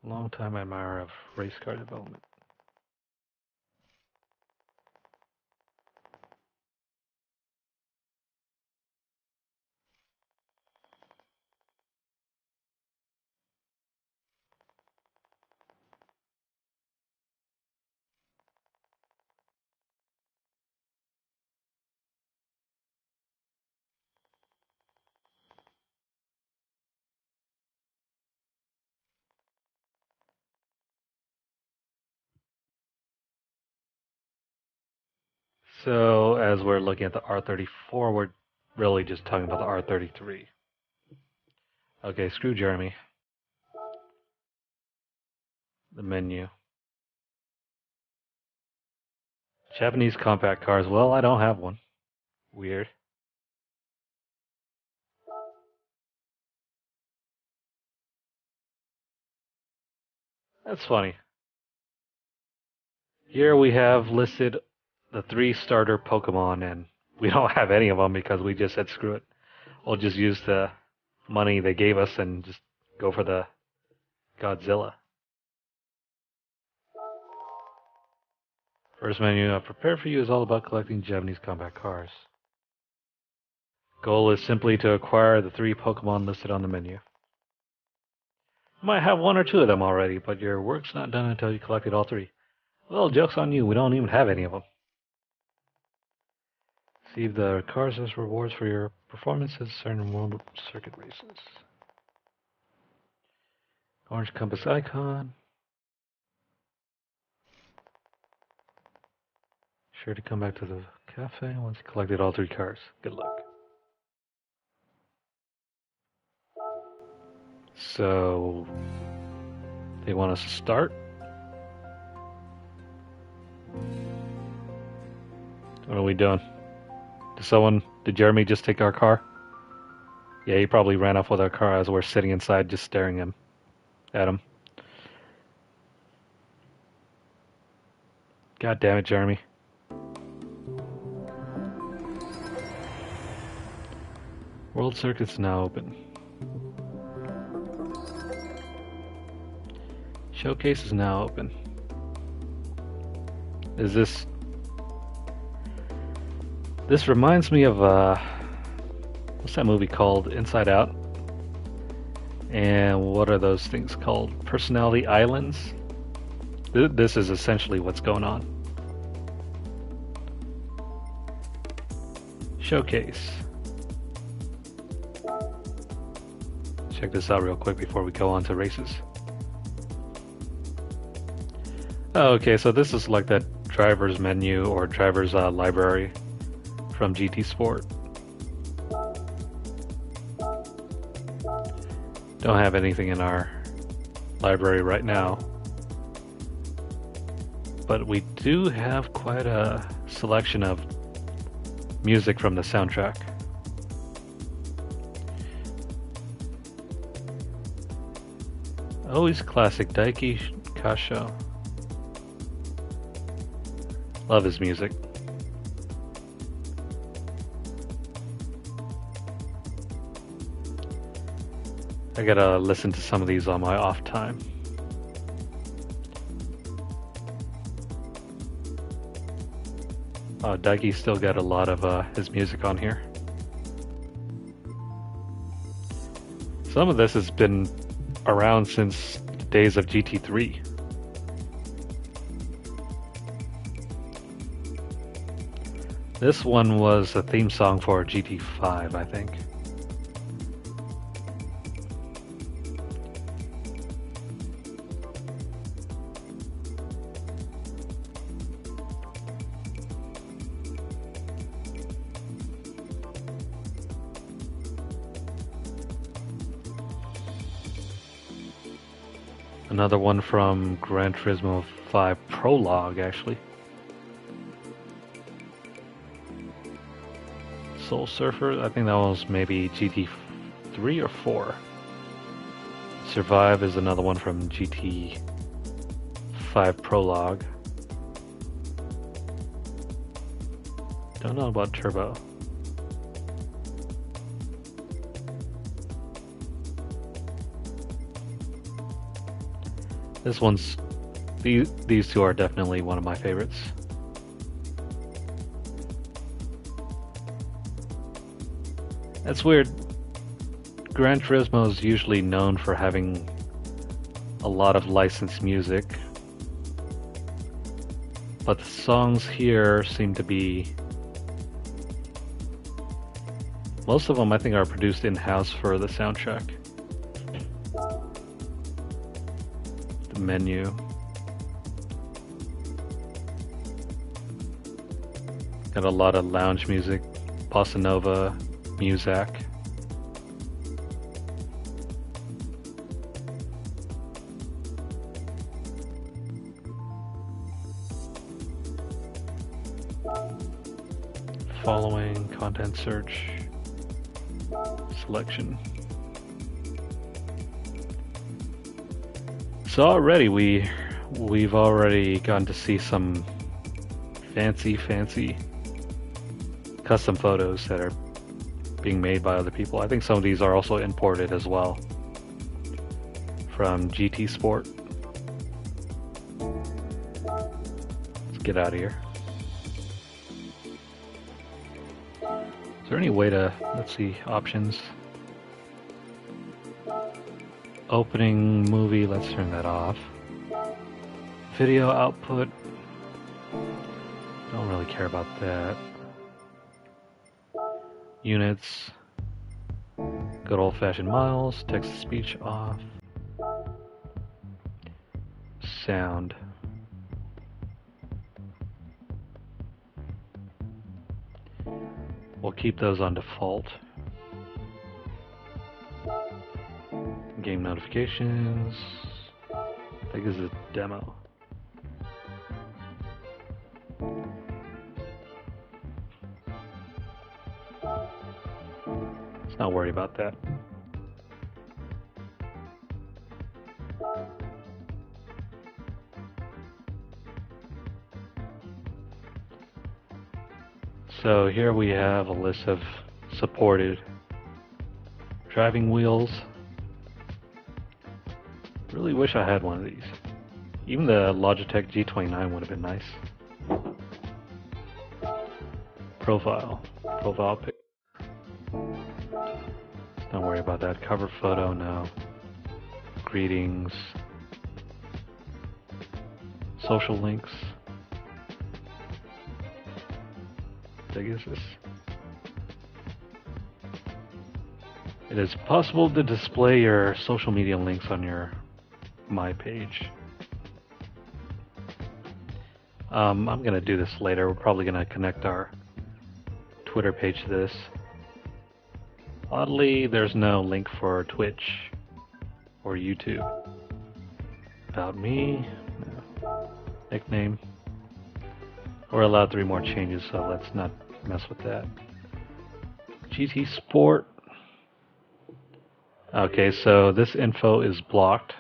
Longtime admirer of race car development. So as we're looking at the R34, we're really just talking about the R33. Okay, screw Jeremy. The menu. Japanese compact cars. Well, I don't have one. Weird. That's funny. Here we have listed the 3 starter Pokemon, and we don't have any of them because we just said screw it. We'll just use the money they gave us and just go for the Godzilla. First menu, prepare for you is all about collecting Japanese compact cars. Goal is simply to acquire the 3 Pokemon listed on the menu. You might have 1 or 2 of them already, but your work's not done until you collected all 3. Well, joke's on you, we don't even have any of them. Receive the cars as rewards for your performances in certain world circuit races. Orange compass icon. Sure to come back to the cafe once you collected all 3 cars. Good luck. So, they want us to start. What are we doing? Did Jeremy just take our car? Yeah, he probably ran off with our car as we're sitting inside just staring at him. God damn it, Jeremy. World Circuit's now open. Showcase is now open. This reminds me of what's that movie called? Inside Out. And what are those things called? Personality Islands? This is essentially what's going on. Showcase. Check this out real quick before we go on to races. Oh, okay, so this is like that driver's menu or driver's library from GT Sport. Don't have anything in our library right now, but we do have quite a selection of music from the soundtrack. Always classic Daiki Kasho. Love his music. I gotta listen to some of these on my off time. Daiki still got a lot of his music on here. Some of this has been around since the days of GT3. This one was a theme song for GT5, I think. Another one from Gran Turismo 5 Prologue, actually. Soul Surfer, I think that was maybe GT3 or 4. Survive is another one from GT5 Prologue. Don't know about Turbo. This one's... These two are definitely one of my favorites. That's weird. Gran Turismo is usually known for having a lot of licensed music, but the songs here seem to be... Most of them I think are produced in-house for the soundtrack. The menu. Got a lot of lounge music, bossa nova, Muzak. Following, content search, selection. So already we've already gotten to see some fancy custom photos that are being made by other people. I think some of these are also imported as well from GT Sport. Let's get out of here. Is there any way to, let's see, options. Opening movie, let's turn that off. Video output, don't really care about that. Units, good old-fashioned miles, text-to-speech off. Sound. We'll keep those on default. Game notifications. I think this is a demo. Let's not worry about that. So here we have a list of supported driving wheels. Really wish I had one of these. Even the Logitech G29 would have been nice. Profile pic. Don't worry about that. Cover photo, no. Greetings. Social links. What is this? It is possible to display your social media links on your My page. I'm going to do this later. We're probably going to connect our Twitter page to this. Oddly, there's no link for Twitch or YouTube. About me, no. Nickname. We're allowed 3 more changes, so let's not mess with that. GT Sport. Okay, so this info is blocked.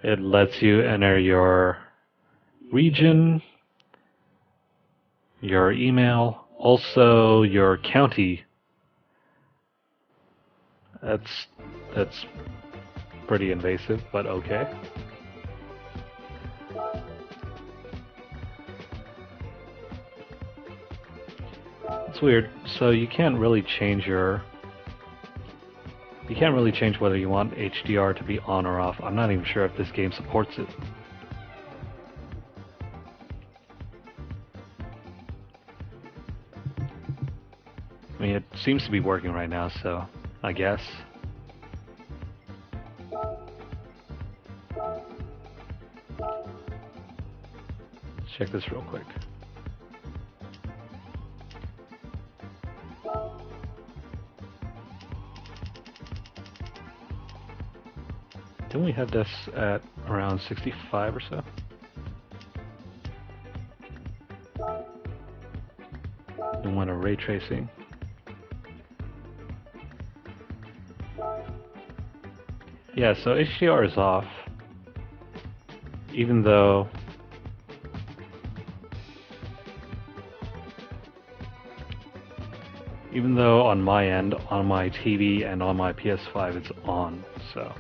It lets you enter your region, your email, also your county. That's pretty invasive, but okay. It's weird. So you can't really change whether you want HDR to be on or off. I'm not even sure if this game supports it. I mean, it seems to be working right now, so I guess. Let's check this real quick. Didn't we have this at around 65 or so? We want a ray tracing. Yeah, so HDR is off, even though on my end, on my TV and on my PS5 it's on, so.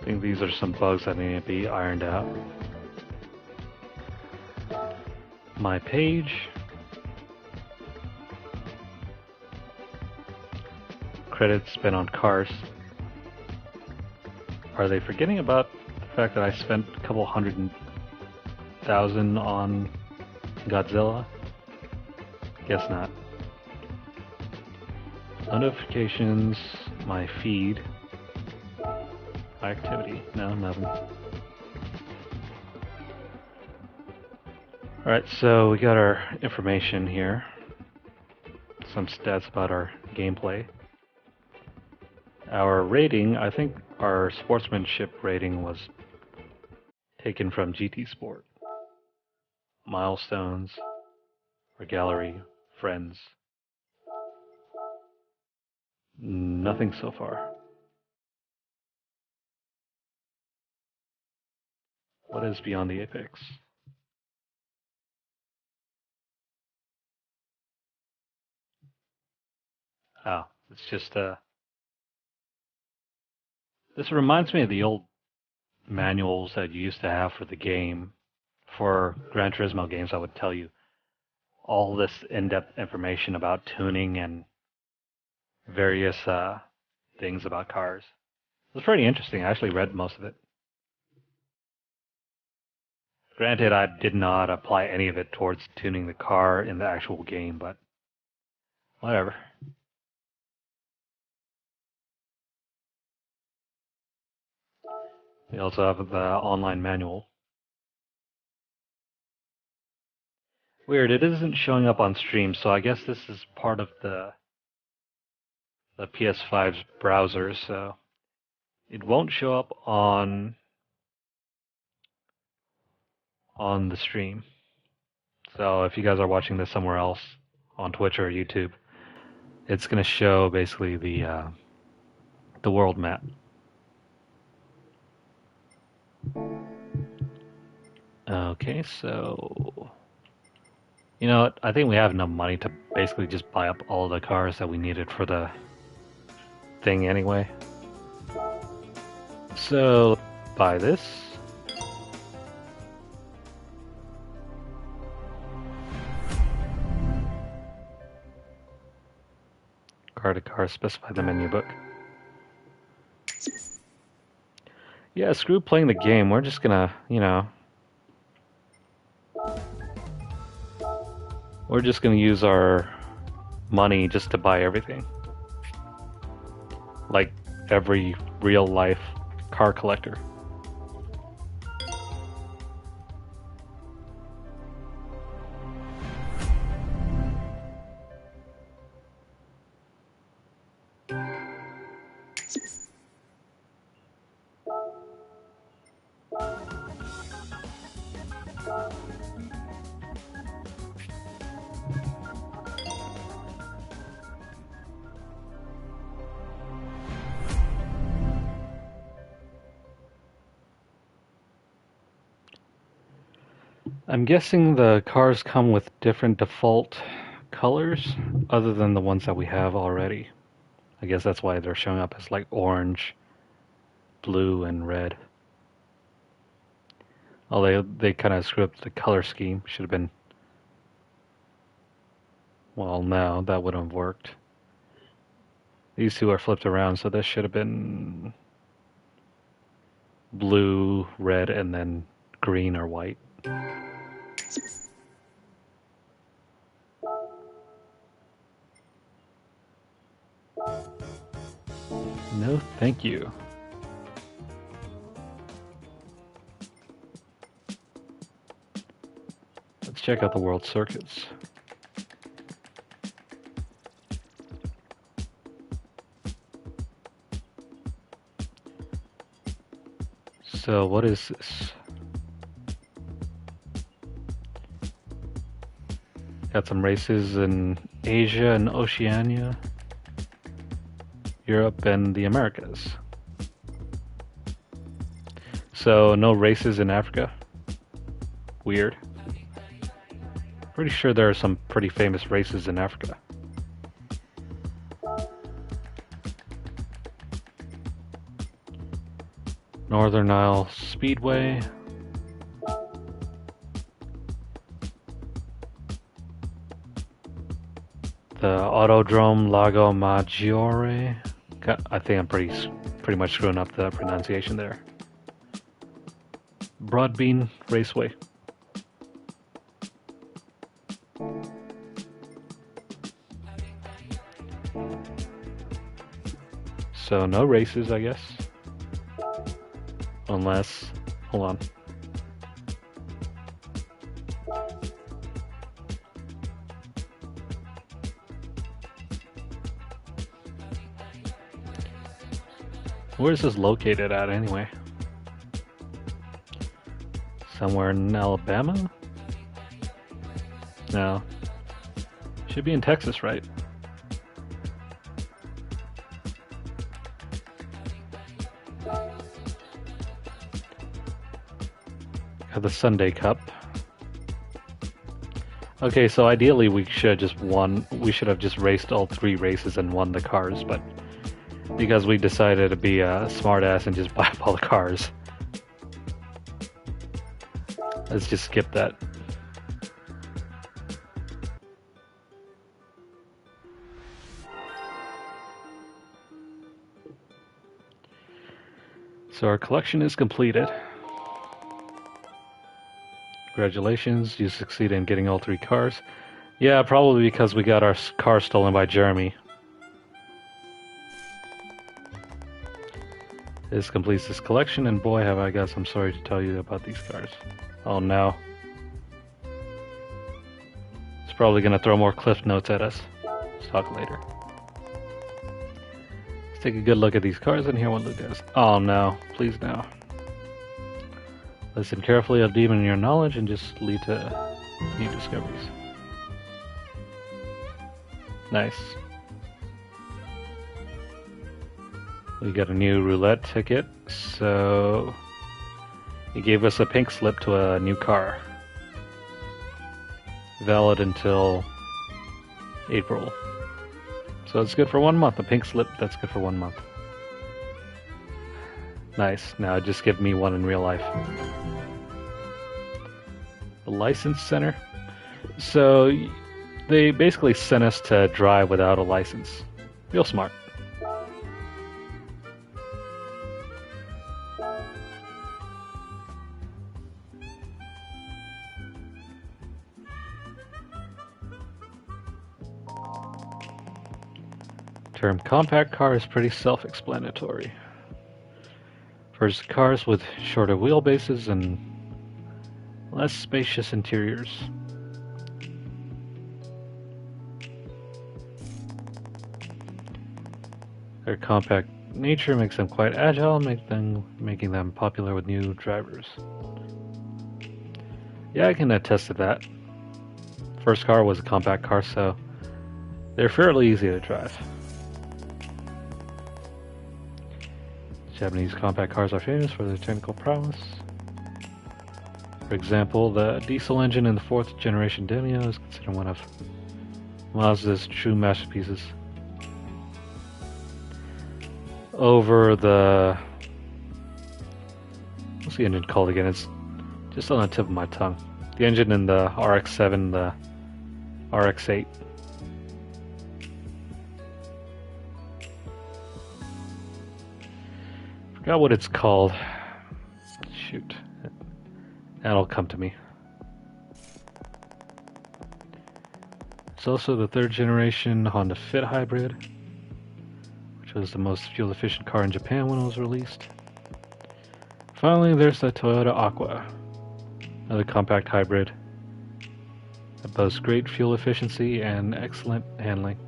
I think these are some bugs that need to be ironed out. My page. Credits spent on cars. Are they forgetting about the fact that I spent a couple $100,000 on Godzilla? Guess not. Notifications, my feed, my activity. No, nothing. Alright, so we got our information here. Some stats about our gameplay. Our rating, I think our sportsmanship rating was taken from GT Sport. Milestones, our gallery, friends. Nothing so far. What is beyond the apex? Oh, it's just this reminds me of the old manuals that you used to have for the game. For Gran Turismo games, I would tell you all this in-depth information about tuning and various things about cars. It was pretty interesting. I actually read most of it. Granted, I did not apply any of it towards tuning the car in the actual game, but whatever. We also have the online manual. Weird, it isn't showing up on stream, so I guess this is part of the PS5's browser, so it won't show up on the stream. So if you guys are watching this somewhere else on Twitch or YouTube, it's going to show basically the world map. Okay, so you know what? I think we have enough money to basically just buy up all the cars that we needed for the thing anyway. So buy this. Car to car, specify the menu book. Yeah, screw playing the game. We're just gonna, we're just gonna use our money just to buy everything. Like every real life car collector. I'm guessing the cars come with different default colors other than the ones that we have already. I guess that's why they're showing up as like orange, blue, and red. Oh, they kind of screwed up the color scheme. Should have been. Well, no, that wouldn't have worked. These two are flipped around, so this should have been blue, red, and then green or white. No, thank you. Let's check out the world circuits. So, what is this? Got some races in Asia and Oceania, Europe, and the Americas. So, no races in Africa? Weird. Pretty sure there are some pretty famous races in Africa. Northern Isle Speedway. The Autodrome Lago Maggiore. I think I'm pretty much screwing up the pronunciation there. Broadbean Raceway. So no races, I guess. Unless, hold on. Where is this located at anyway? Somewhere in Alabama? No. Should be in Texas, right? Got the Sunday Cup. Okay, so ideally we should have just raced all 3 races and won the cars, but because we decided to be a smartass and just buy up all the cars, let's just skip that. So our collection is completed. Congratulations, you succeeded in getting all 3 cars. Yeah, probably because we got our car stolen by Jeremy. This completes this collection, and boy have I got some story to tell you about these cars. Oh no. It's probably gonna throw more cliff notes at us. Let's talk later. Let's take a good look at these cars and hear what Luke does. Oh no, please no. Listen carefully, I'll deepen your knowledge and just lead to new discoveries. Nice. We got a new roulette ticket, so he gave us a pink slip to a new car. Valid until April. So it's good for 1 month. A pink slip, that's good for 1 month. Nice. Now just give me one in real life. The license center. So they basically sent us to drive without a license. Real smart. Term compact car is pretty self-explanatory. First, cars with shorter wheelbases and less spacious interiors. Their compact nature makes them quite agile, making them popular with new drivers. Yeah, I can attest to that. First car was a compact car, so they're fairly easy to drive. Japanese compact cars are famous for their technical prowess. For example, the diesel engine in the 4th generation Demio is considered one of Mazda's true masterpieces. Over the... what's the engine called again? It's just on the tip of my tongue. The engine in the RX-7, the RX-8. Forgot what it's called. Shoot. That'll come to me. It's also the 3rd generation Honda Fit hybrid, which was the most fuel efficient car in Japan when it was released. Finally, there's the Toyota Aqua, another compact hybrid that boasts great fuel efficiency and excellent handling.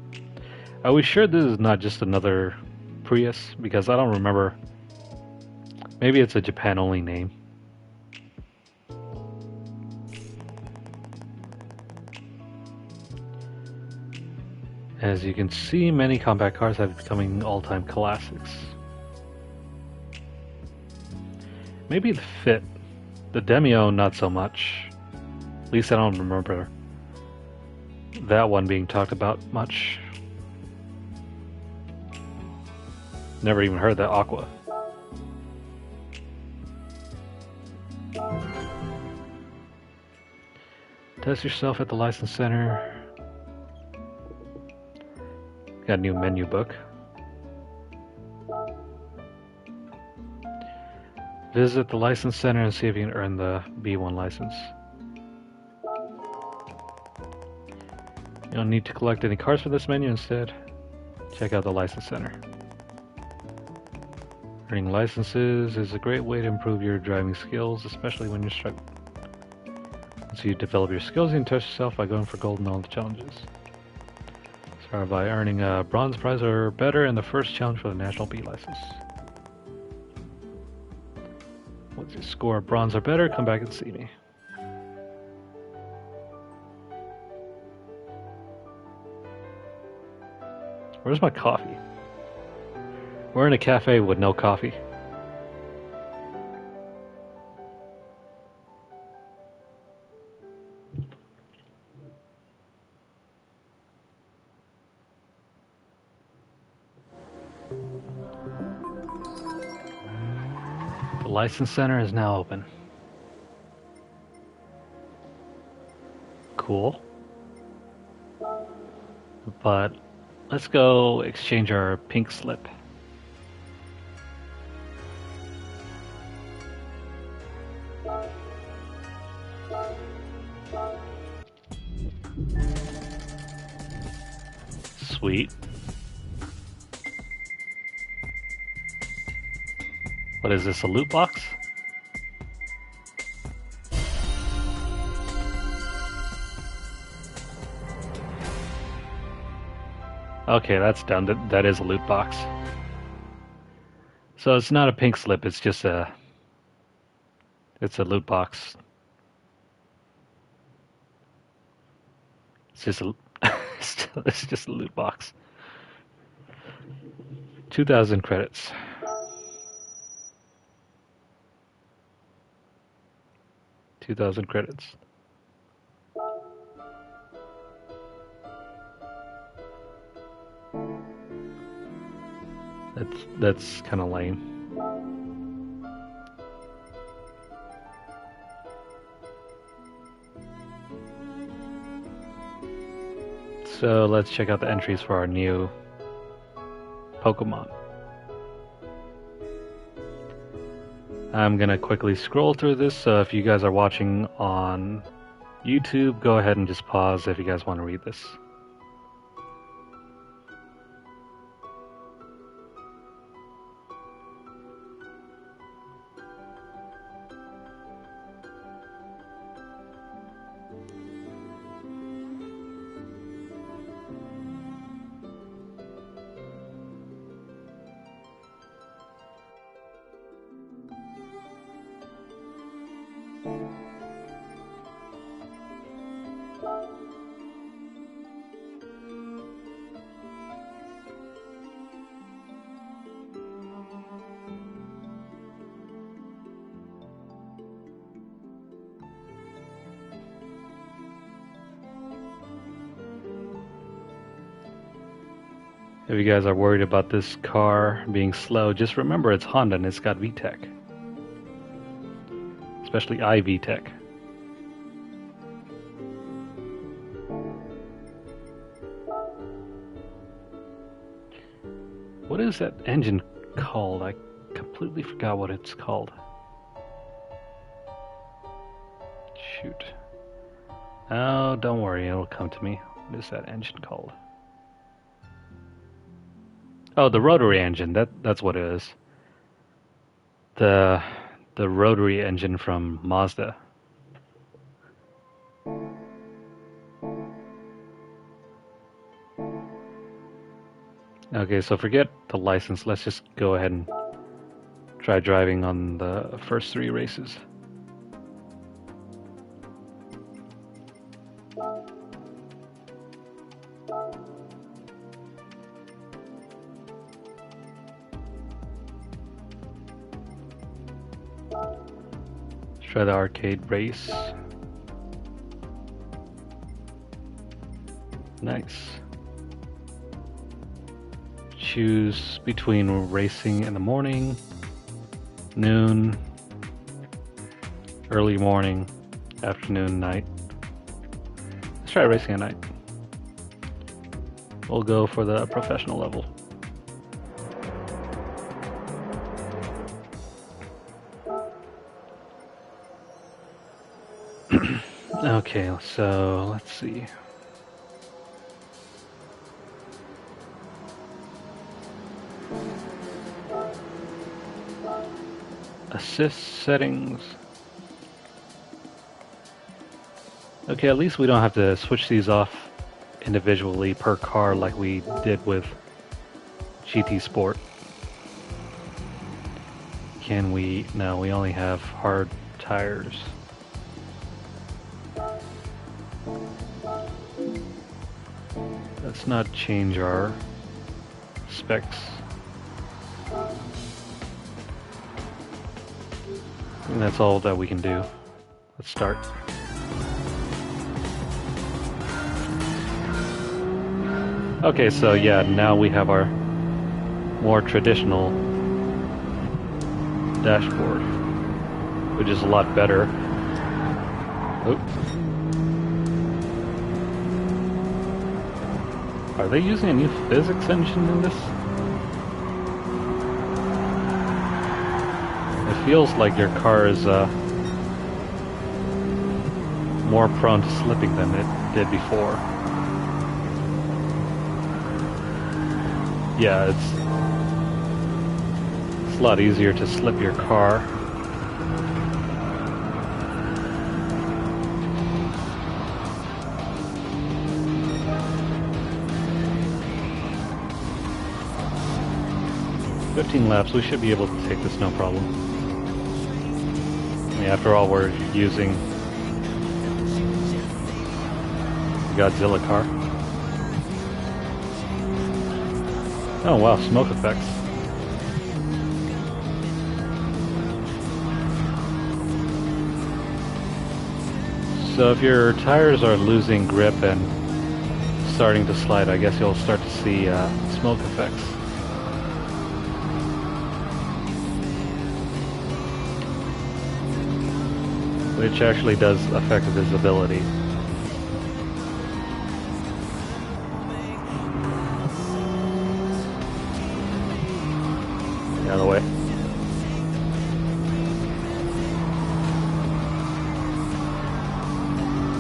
Are we sure this is not just another Prius? Because I don't remember. Maybe it's a Japan-only name. As you can see, many compact cars have becoming all-time classics. Maybe the Fit. The Demio, not so much. At least I don't remember that one being talked about much. Never even heard that Aqua. Test yourself at the license center. Got a new menu book. Visit the license center and see if you can earn the B1 license. You don't need to collect any cards for this menu. Instead, check out the license center. Earning licenses is a great way to improve your driving skills, especially when you're struggling. Once you develop your skills, you can test yourself by going for gold in all the challenges. Start by earning a bronze prize or better in the first challenge for the National B license. Once you score bronze or better, come back and see me. Where's my coffee? We're in a cafe with no coffee. The license center is now open. Cool. But let's go exchange our pink slip. Sweet. What is this, a loot box? Okay, that's done. That is a loot box. So it's not a pink slip, it's just a... it's a loot box. It's just a... it's just a loot box. 2,000 credits. $2,000 credits. That's kind of lame. So let's check out the entries for our new Pokemon. I'm gonna quickly scroll through this, so if you guys are watching on YouTube, go ahead and just pause if you guys want to read this. If you guys are worried about this car being slow, just remember it's Honda and it's got VTEC. Especially iVTEC. What is that engine called? I completely forgot what it's called. Shoot. Oh, don't worry, it'll come to me. What is that engine called? Oh, the rotary engine. That's what it is. The rotary engine from Mazda. Okay, so forget the license. Let's just go ahead and try driving on the first 3 races. Let's try the arcade race. Nice. Choose between racing in the morning, noon, early morning, afternoon, night. Let's try racing at night. We'll go for the professional level. Okay, so let's see. Assist settings. Okay, at least we don't have to switch these off individually per car like we did with GT Sport. Can we? No, we only have hard tires. Let's not change our specs. And that's all that we can do. Let's start. Okay, so yeah, now we have our more traditional dashboard, which is a lot better. Oh. Are they using a new physics engine in this? It feels like your car is more prone to slipping than it did before. Yeah, it's a lot easier to slip your car. "15 laps, we should be able to take this no problem." I mean, after all, we're using the Godzilla car. Oh wow, smoke effects. So if your tires are losing grip and starting to slide, I guess you'll start to see smoke effects. Which actually does affect visibility. Get out of the way.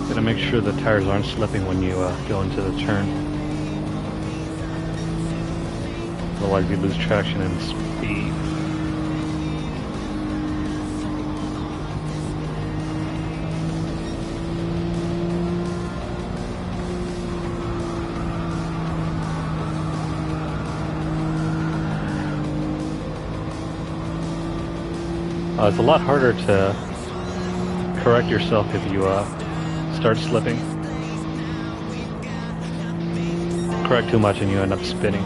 Gotta make sure the tires aren't slipping when you go into the turn. Otherwise you lose traction and speed. It's a lot harder to correct yourself if you start slipping. Correct too much and you end up spinning.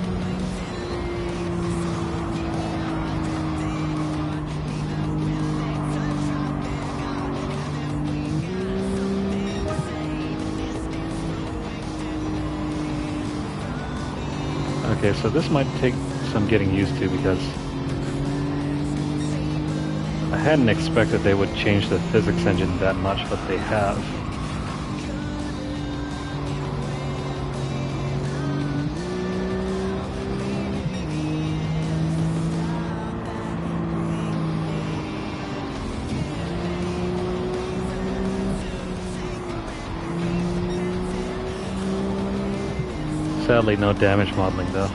Okay, so this might take some getting used to because I hadn't expected they would change the physics engine that much, but they have. Sadly, no damage modeling though.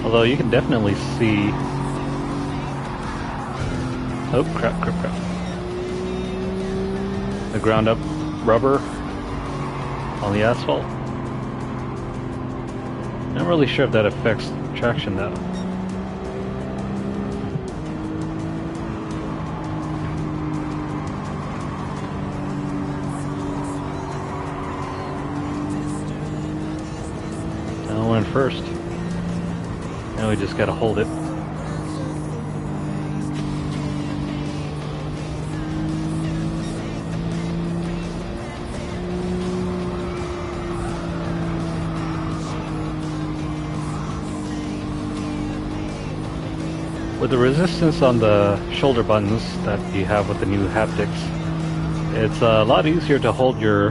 Although you can definitely see... Oh, crap. The ground up rubber on the asphalt. Not really sure if that affects traction though. Now we're in first. Now we just gotta hold it. With the resistance on the shoulder buttons that you have with the new haptics, it's a lot easier to hold your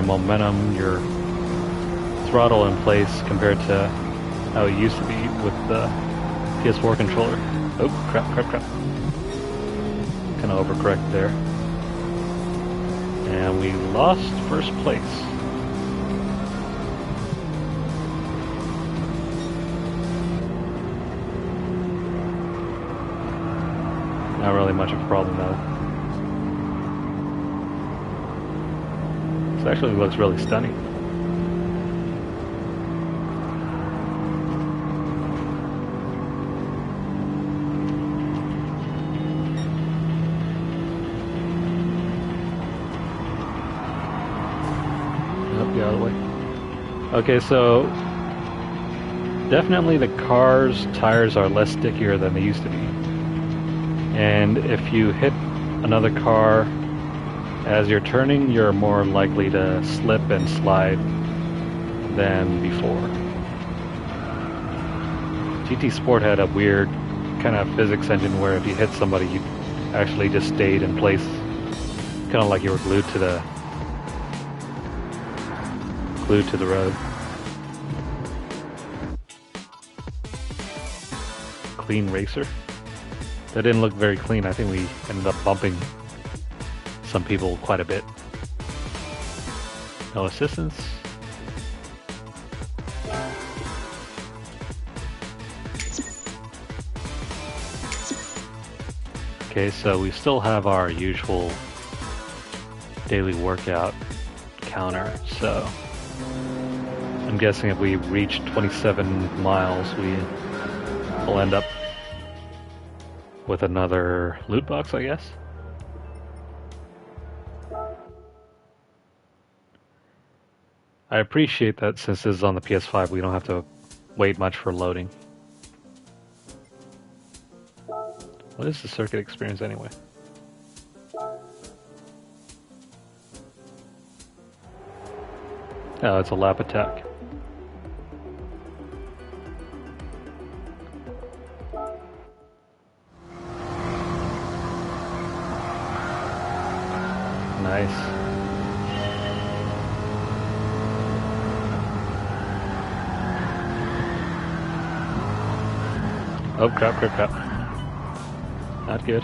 momentum, your throttle in place compared to how it used to be with the PS4 controller. Oh, crap. Kind of overcorrect there. And we lost first place. Not really much of a problem though. This actually looks really stunning. Get out of the way. Okay, so definitely the car's tires are less stickier than they used to be. And if you hit another car as you're turning, you're more likely to slip and slide than before. GT Sport had a weird kind of physics engine where if you hit somebody, you actually just stayed in place, kind of like you were glued to the road. Clean racer. That didn't look very clean. I think we ended up bumping some people quite a bit. No assistance. Okay, so we still have our usual daily workout counter, so I'm guessing if we reach 27 miles, we will end up with another loot box, I guess. I appreciate that since this is on the PS5, we don't have to wait much for loading. What is the circuit experience anyway? Oh, it's a lap attack. Nice. Oh, crap. Not good.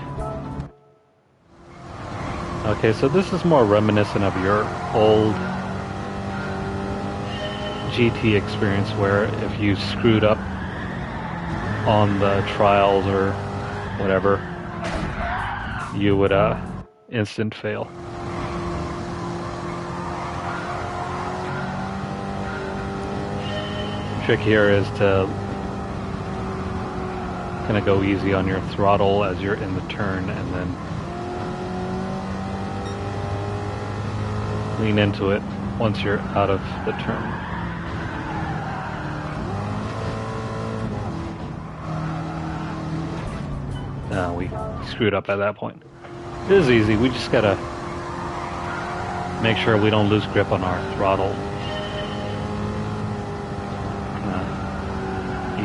Okay, so this is more reminiscent of your old GT experience where if you screwed up on the trials or whatever, you would instant fail. Trick here is to kind of go easy on your throttle as you're in the turn and then lean into it once you're out of the turn. We screwed up at that point. It is easy, we just gotta make sure we don't lose grip on our throttle.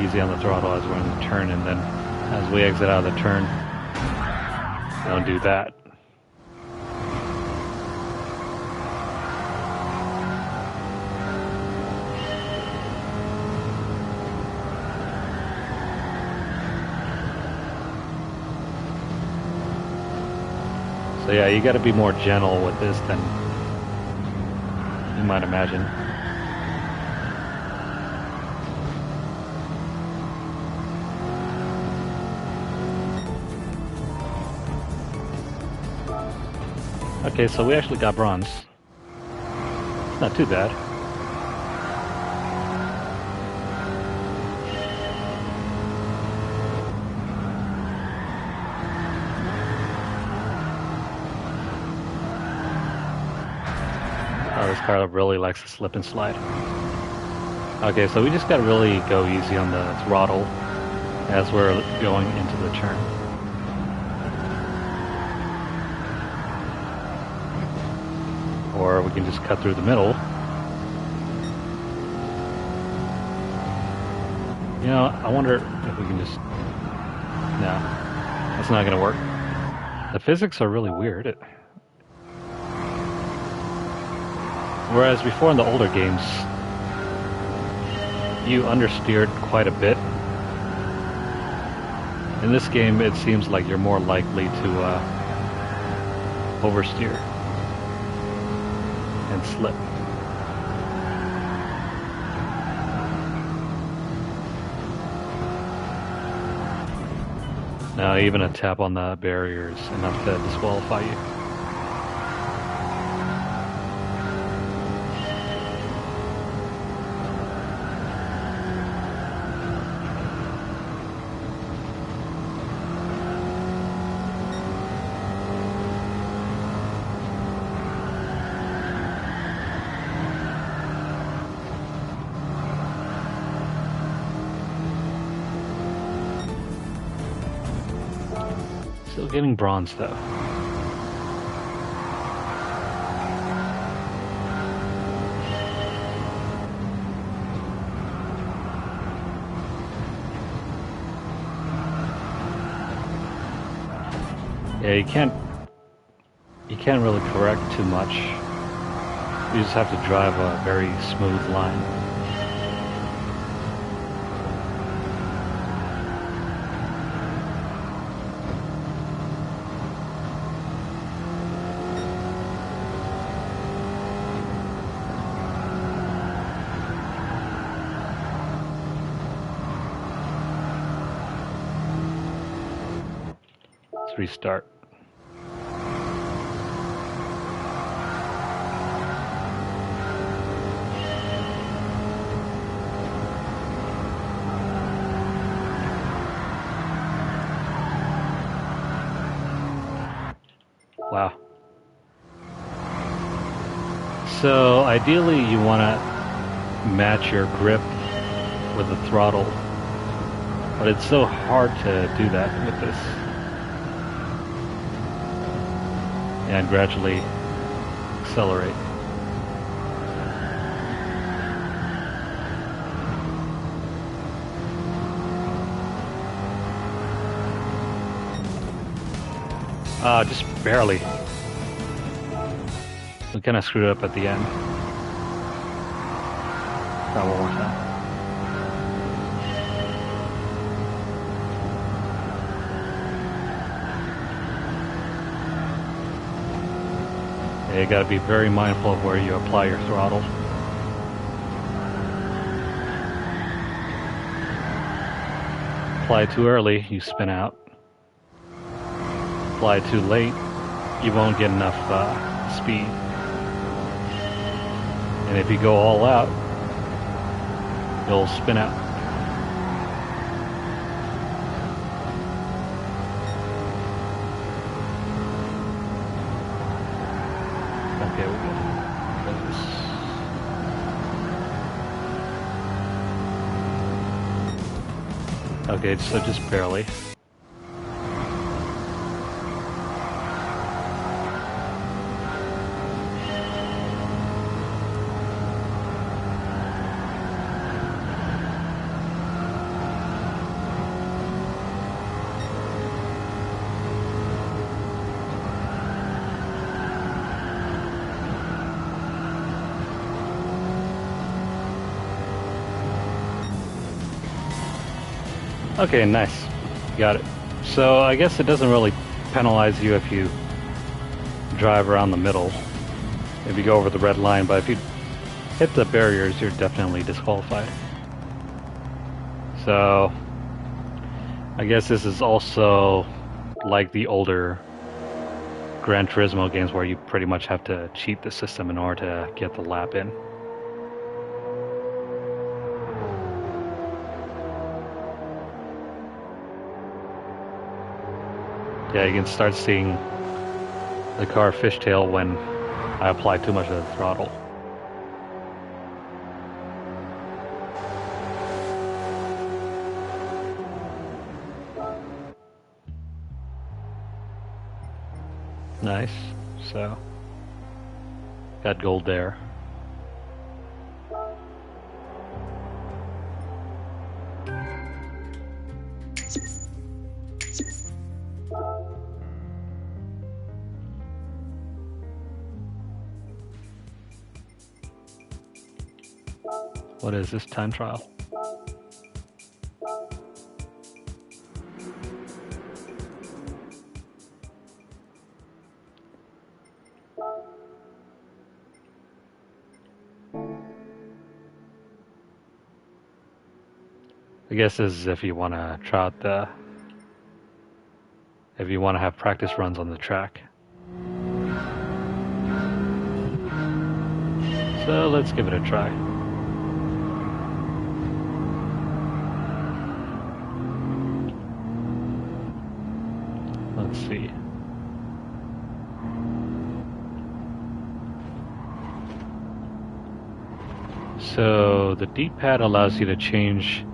Easy on the throttle as we're in the turn, and then as we exit out of the turn, don't do that. So yeah, you got to be more gentle with this than you might imagine. Okay, so we actually got bronze. It's not too bad. Oh, this car really likes to slip and slide. Okay, so we just gotta really go easy on the throttle as we're going into the turn. Or we can just cut through the middle. You know, I wonder if we can just... No, that's not gonna work. The physics are really weird. Whereas before in the older games, you understeered quite a bit. In this game, it seems like you're more likely to oversteer and slip. Now, even a tap on the barrier is enough to disqualify you. Still getting bronze though. Yeah, you can't really correct too much. You just have to drive a very smooth line. Let's restart. Wow. So ideally you want to match your grip with the throttle, but it's so hard to do that with this. And gradually accelerate. Just barely. We kind of screwed up at the end. Try one more time. Yeah, you gotta be very mindful of where you apply your throttle. Apply too early, you spin out. Apply too late, you won't get enough speed. And if you go all out, you'll spin out. Okay, we're good. Okay, so just barely. Okay, nice. Got it. So I guess it doesn't really penalize you if you drive around the middle, if you go over the red line, but if you hit the barriers, you're definitely disqualified. So I guess this is also like the older Gran Turismo games where you pretty much have to cheat the system in order to get the lap in. Yeah, you can start seeing the car fishtail when I apply too much of the throttle. Nice. So, got gold there. What is this time trial? I guess this is if you want to try out if you want to have practice runs on the track. So let's give it a try. Let's see. So the D-pad allows you to change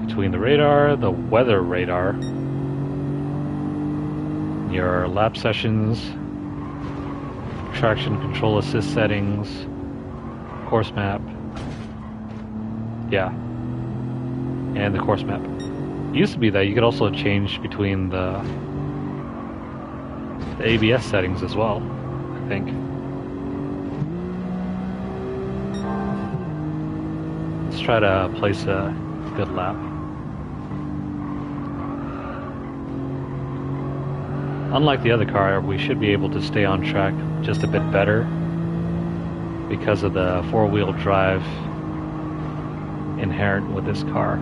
between the radar, the weather radar, your lap sessions, traction control assist settings, course map. Yeah. And the course map. It used to be that you could also change between the ABS settings as well, I think. Let's try to place a good lap. Unlike the other car, we should be able to stay on track just a bit better because of the four-wheel drive inherent with this car.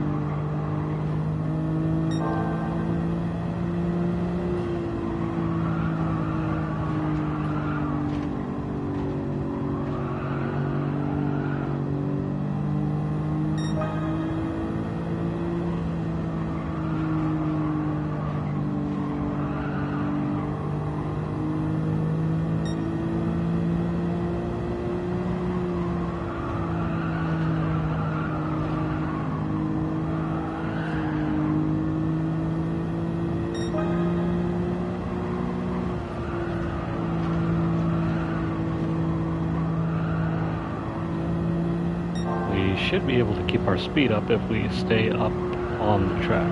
Should be able to keep our speed up if we stay up on the track.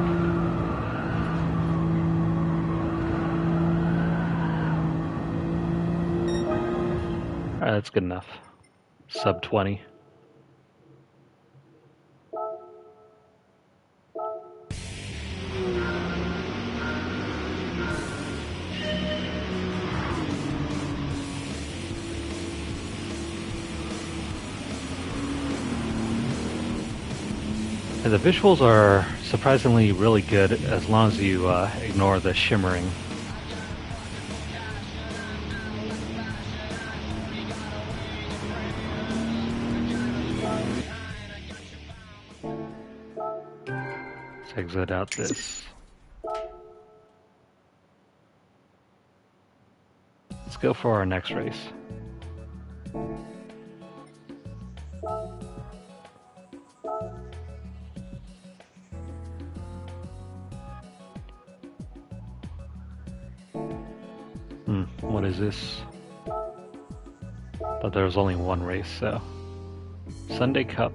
Alright, that's good enough. Sub 20. And the visuals are surprisingly really good as long as you ignore the shimmering. Let's exit out this. Let's go for our next race. What is this? But there was only one race, so. Sunday Cup.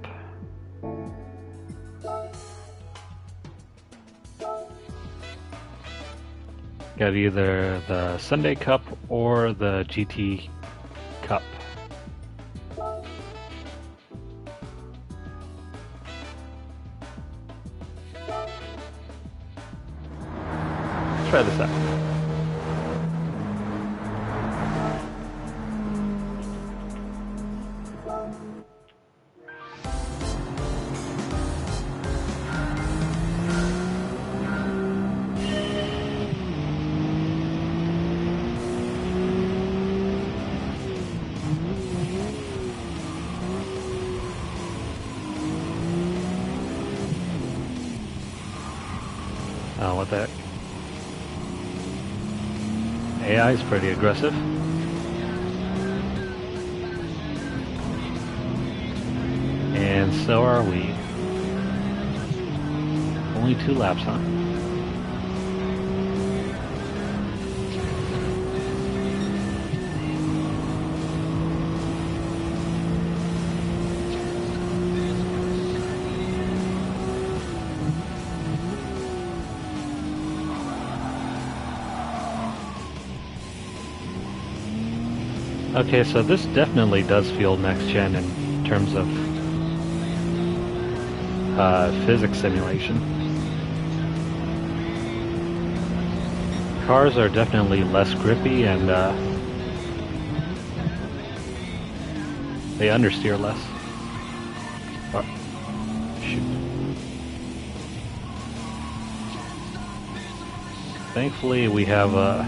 Got either the Sunday Cup or the GT Cup. try this out. Oh, what the heck? AI is pretty aggressive. And so are we. Only 2 laps, huh? Okay, so this definitely does feel next gen in terms of physics simulation. Cars are definitely less grippy and they understeer less. Oh, shoot. Thankfully, we have a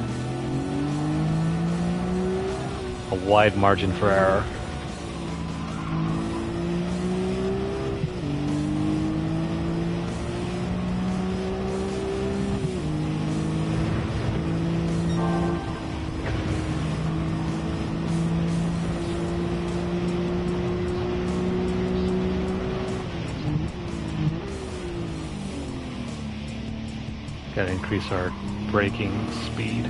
wide margin for error. Gotta increase our braking speed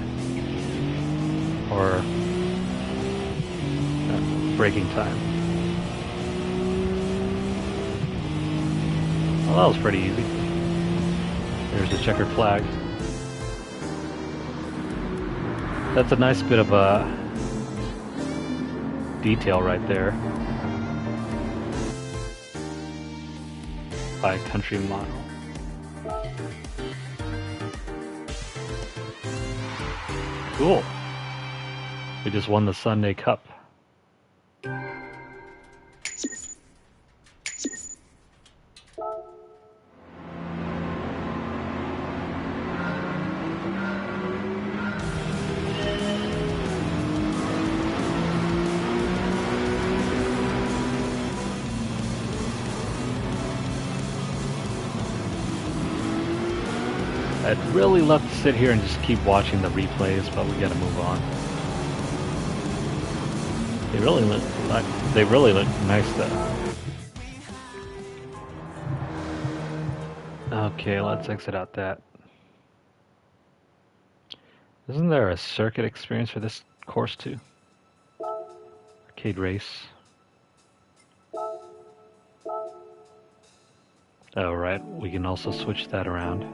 or braking time. Well, that was pretty easy. There's the checkered flag. That's a nice bit of a detail right there by country mile. Cool. We just won the Sunday Cup. I'd really love to sit here and just keep watching the replays, but we gotta move on. They really look nice though. Okay, let's exit out that. Isn't there a circuit experience for this course too? Arcade race. Oh right, we can also switch that around.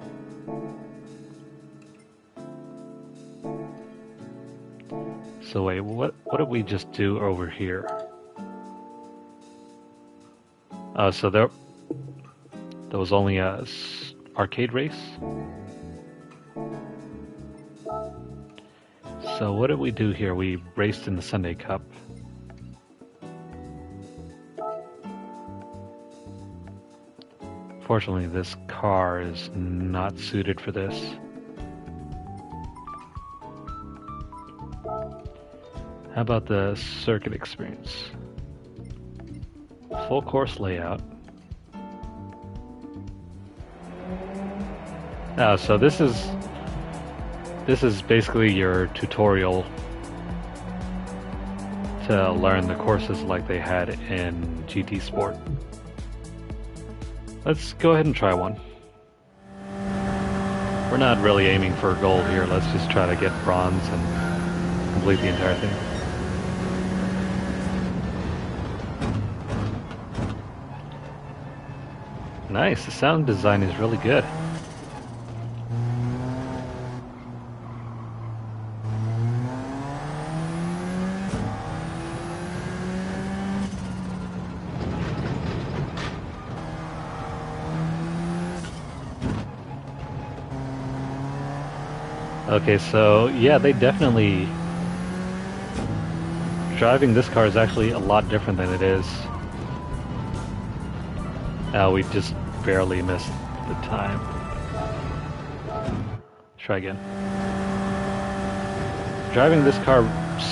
So wait, what did we just do over here? Oh, so there was only a arcade race? So what did we do here? We raced in the Sunday Cup. Fortunately, this car is not suited for this. How about the circuit experience? Full course layout. Oh, so this is basically your tutorial to learn the courses like they had in GT Sport. Let's go ahead and try one. We're not really aiming for gold here. Let's just try to get bronze and complete the entire thing. Nice, the sound design is really good. Okay, so yeah, they definitely... Driving this car is actually a lot different than it is. We just barely missed the time. Try again. Driving this car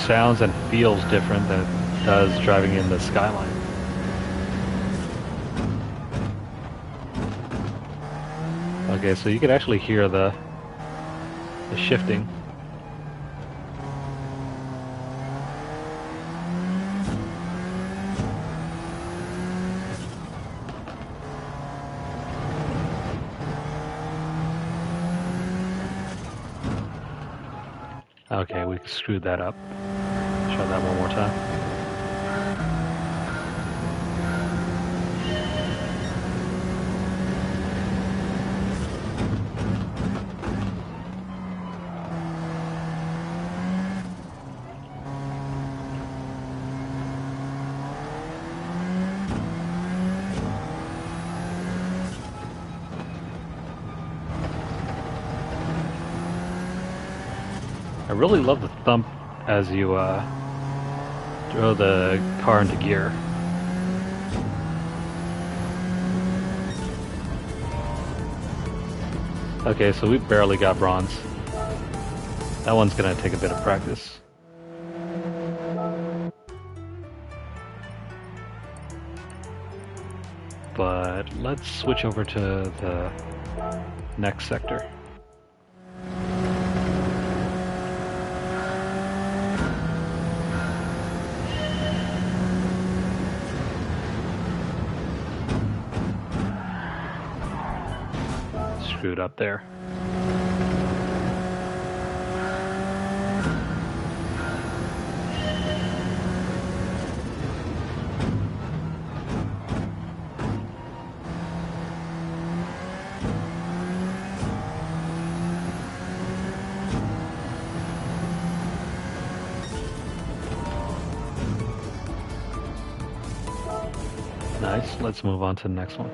sounds and feels different than it does driving in the Skyline. Okay, so you could actually hear the shifting. Okay, we screwed that up. Try that one more time. I really love the thump as you throw the car into gear. Okay, so we barely got bronze. That one's gonna take a bit of practice. But let's switch over to the next sector. Screwed up there. Nice, let's move on to the next one.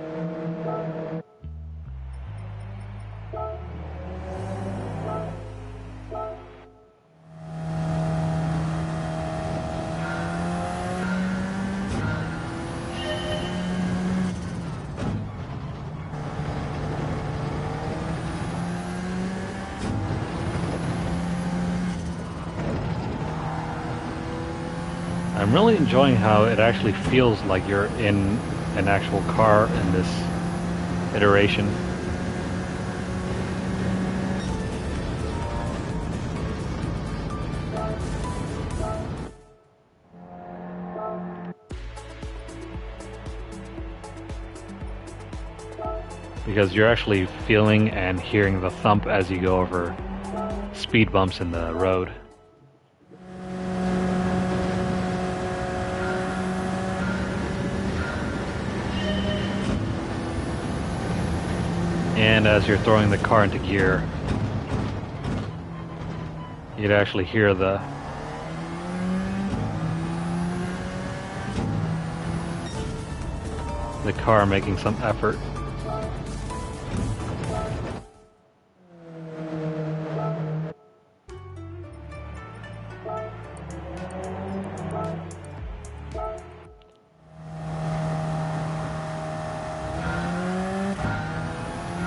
I'm really enjoying how it actually feels like you're in an actual car in this iteration. Because you're actually feeling and hearing the thump as you go over speed bumps in the road. And as you're throwing the car into gear, you'd actually hear the car making some effort.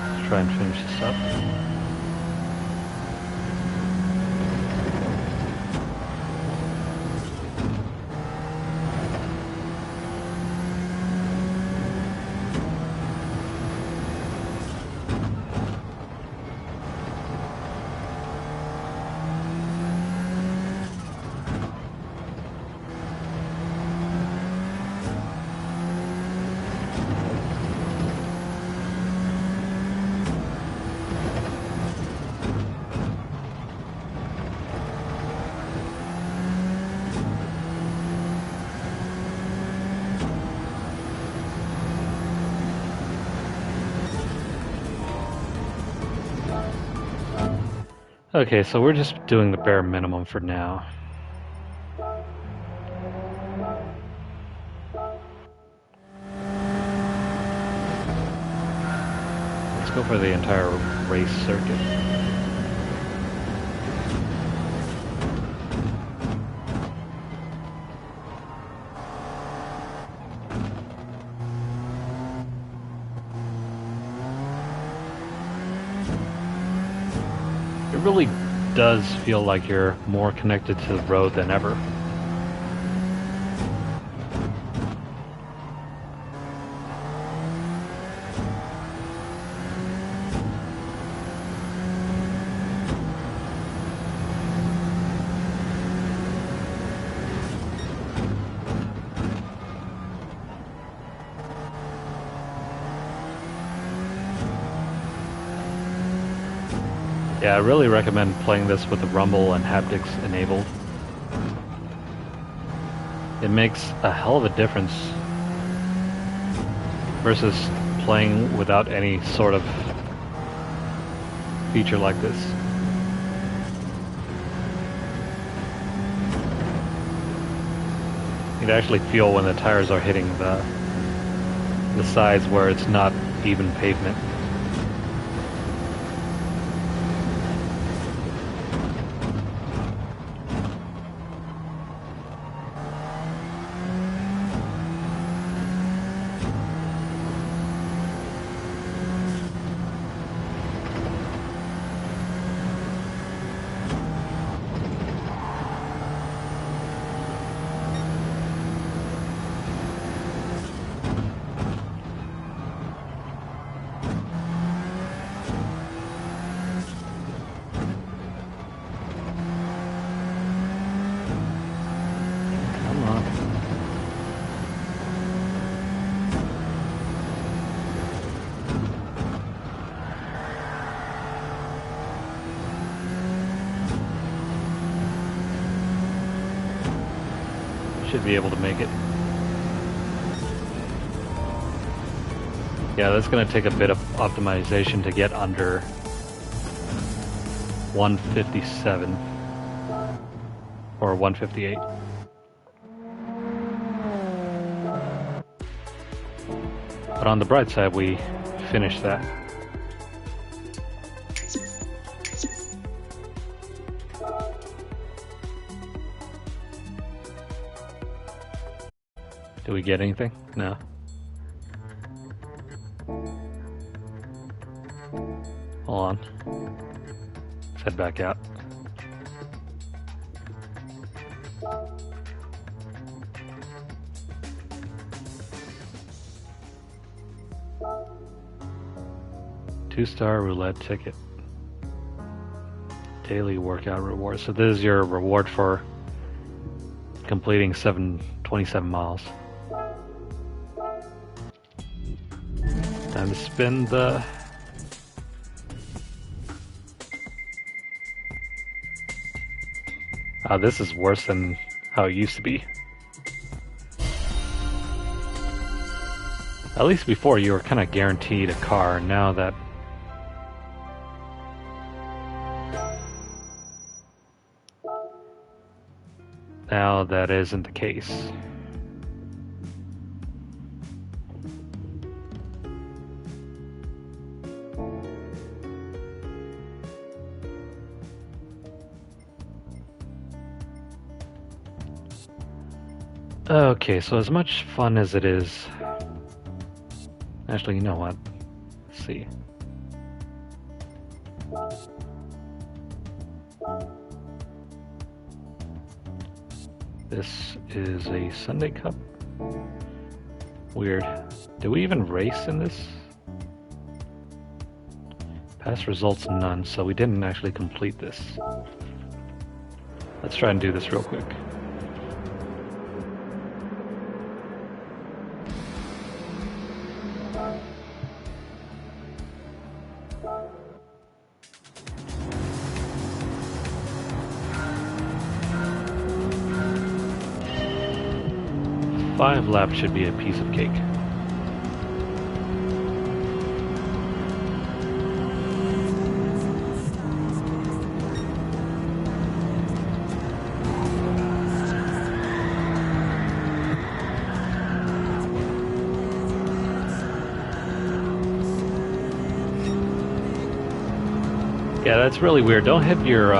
Let's try and finish this up. Okay, so we're just doing the bare minimum for now. Let's go for the entire race circuit. really does feel like you're more connected to the road than ever. Yeah, I really recommend playing this with the rumble and haptics enabled. It makes a hell of a difference versus playing without any sort of feature like this. You can actually feel when the tires are hitting the sides where it's not even pavement. Should be able to make it. Yeah, that's going to take a bit of optimization to get under 157 or 158. But on the bright side, we finished that. Did we get anything? No. Hold on. Let's head back out. Two-star roulette ticket. Daily workout reward. So this is your reward for completing 27 miles. Time to spin the... this is worse than how it used to be. At least before you were kind of guaranteed a car. Now that isn't the case. Okay, so as much fun as it is... Actually, you know what? Let's see. This is a Sunday Cup. Weird. Did we even race in this? Past results none, so we didn't actually complete this. Let's try and do this real quick. Five laps should be a piece of cake. Yeah, that's really weird. Don't hit your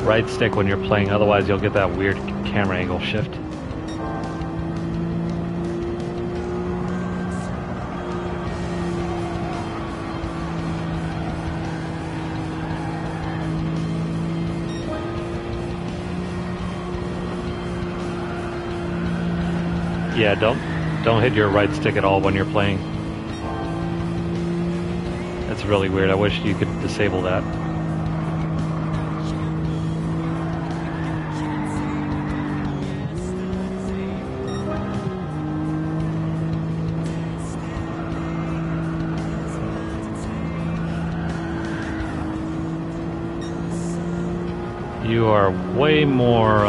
right stick when you're playing, otherwise you'll get that weird camera angle shift. Yeah, don't hit your right stick at all when you're playing. That's really weird. I wish you could disable that. You are way more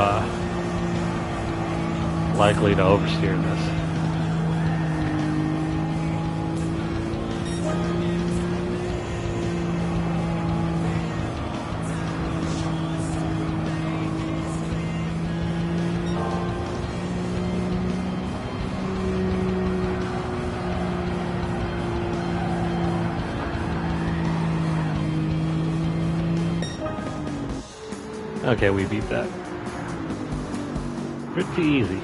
likely to oversteer this. Okay, we beat that. Pretty easy.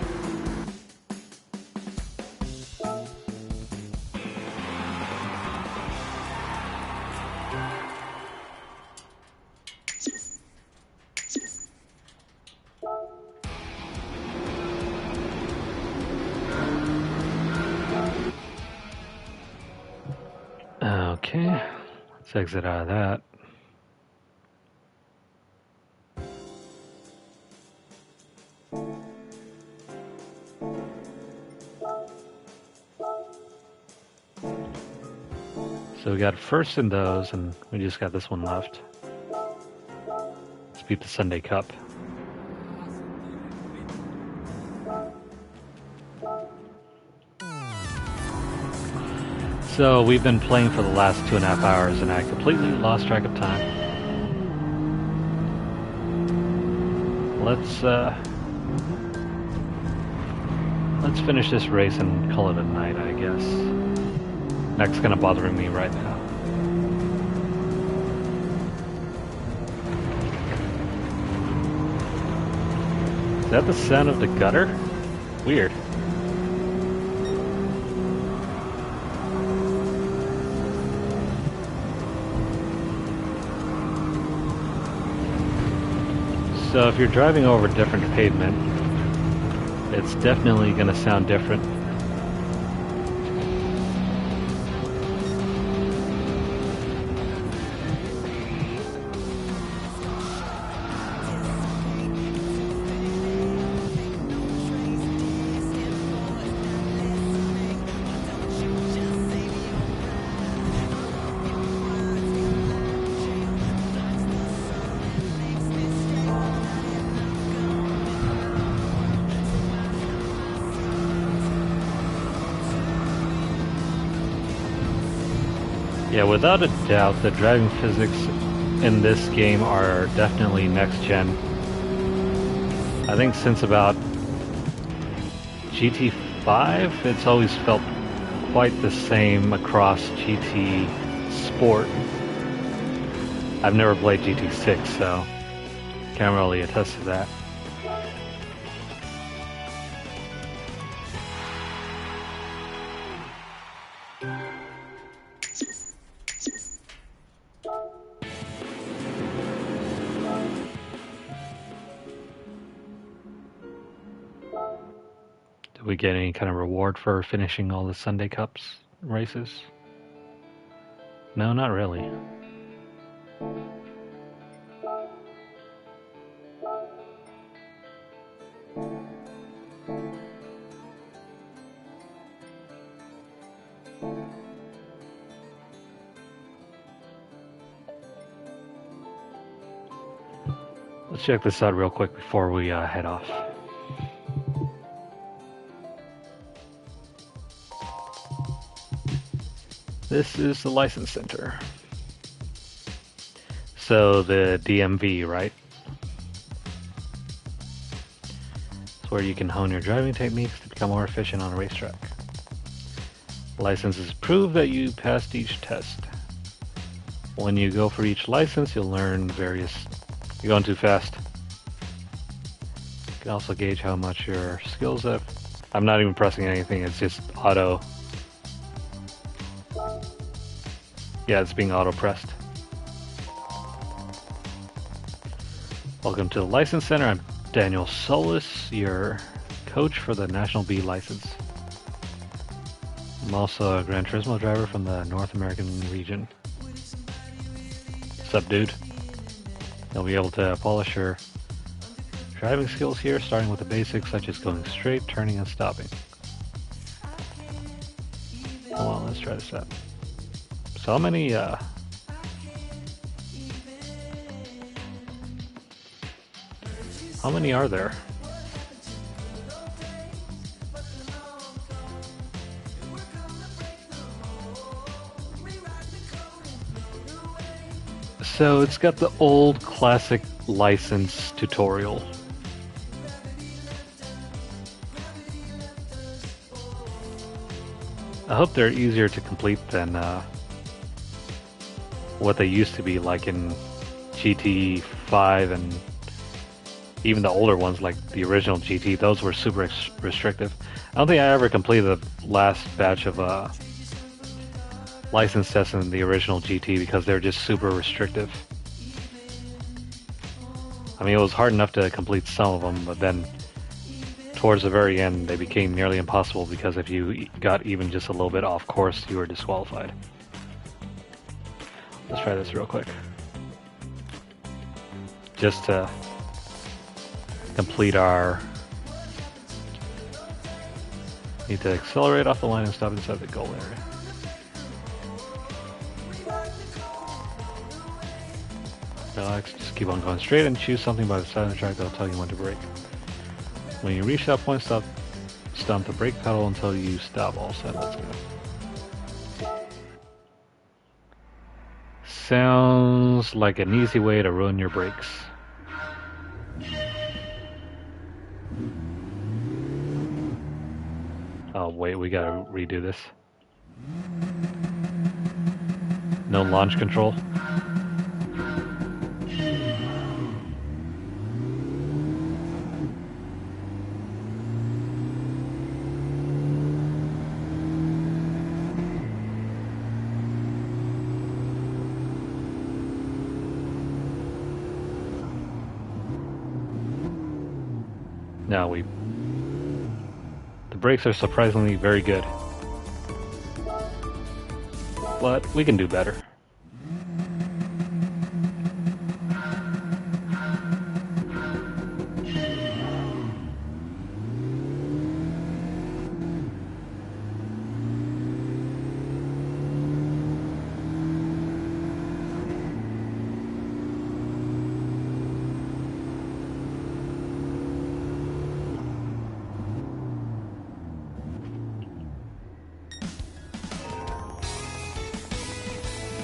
Okay, let's exit out of that. So we got first in those, and we just got this one left. Let's beat the Sunday Cup. So we've been playing for the last 2.5 hours, and I completely lost track of time. Let's finish this race and call it a night, I guess. Neck's kind of bothering me right now. Is that the sound of the gutter? Weird. So if you're driving over different pavement, it's definitely going to sound different. Yeah, without a doubt, the driving physics in this game are definitely next gen. I think since about GT5, it's always felt quite the same across GT Sport. I've never played GT6, so can't really attest to that. Did we get any kind of reward for finishing all the Sunday Cups races? No, not really. Let's check this out real quick before we head off. This is the license center. So the DMV, right? It's where you can hone your driving techniques to become more efficient on a racetrack. Licenses prove that you passed each test. When you go for each license, you'll learn various... You're going too fast. You can also gauge how much your skills have... I'm not even pressing anything, it's just auto... Yeah, it's being auto-pressed. Welcome to the License Center. I'm Daniel Solis, your coach for the National B license. I'm also a Gran Turismo driver from the North American region. What's up, dude? You'll be able to polish your driving skills here, starting with the basics such as going straight, turning, and stopping. Come on, let's try this out. So how many are there? So it's got the old classic license tutorial. I hope they're easier to complete than what they used to be, like in GT5 and even the older ones, like the original GT. Those were super restrictive. I don't think I ever completed the last batch of license tests in the original GT because they're just super restrictive. I mean, it was hard enough to complete some of them, but then towards the very end, they became nearly impossible because if you got even just a little bit off course, you were disqualified. Let's try this real quick. Just to complete our... Need to accelerate off the line and stop inside the goal area. Relax, just keep on going straight and choose something by the side of the track that'll tell you when to brake. When you reach that point, stomp the brake pedal until you stop. All set, let's go. Sounds like an easy way to ruin your brakes. Oh wait, we gotta redo this. No launch control. Now the brakes are surprisingly very good. But we can do better.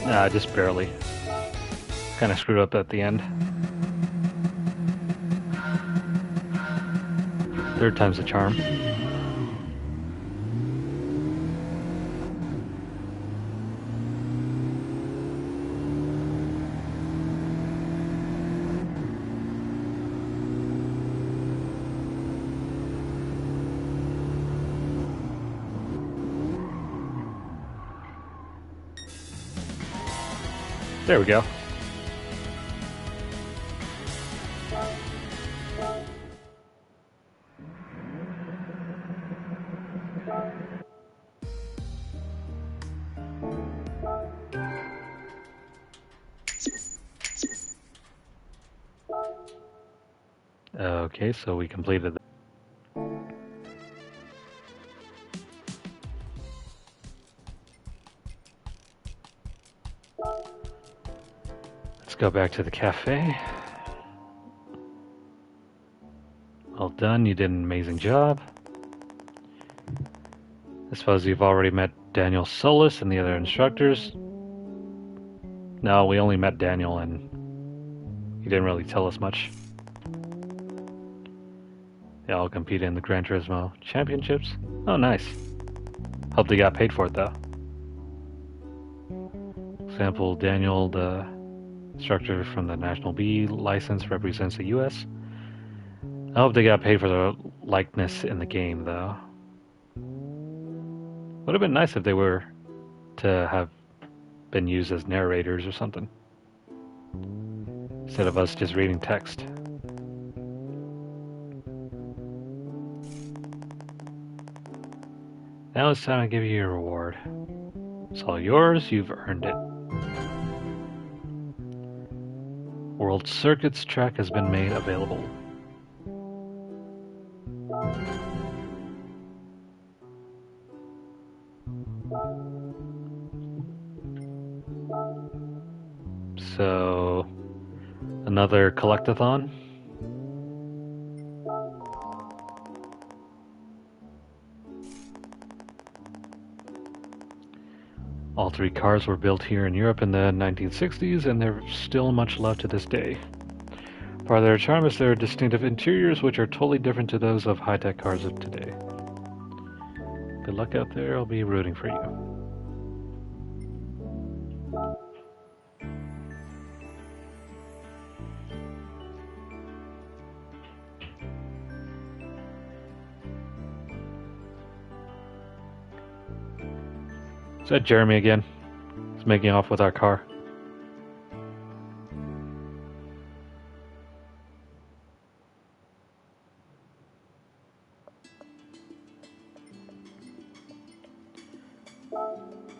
Nah, just barely. Kind of screwed up at the end. Third time's the charm. There we go. Okay, so we completed that. Let's go back to the cafe. Well done, you did an amazing job. I suppose you've already met Daniel Solis and the other instructors. No, we only met Daniel and he didn't really tell us much. They all competed in the Gran Turismo Championships. Oh, nice. Hope they got paid for it, though. Example, Daniel, the instructor from the National B license, represents the US. I hope they got paid for their likeness in the game, though. Would have been nice if they were to have been used as narrators or something, instead of us just reading text. Now it's time to give you your reward. It's all yours, you've earned it. World Circuits track has been made available. So, another collectathon. All three cars were built here in Europe in the 1960s, and they're still much loved to this day. Part of their charm is their distinctive interiors, which are totally different to those of high-tech cars of today. Good luck out there, I'll be rooting for you. Is that Jeremy again? He's making off with our car.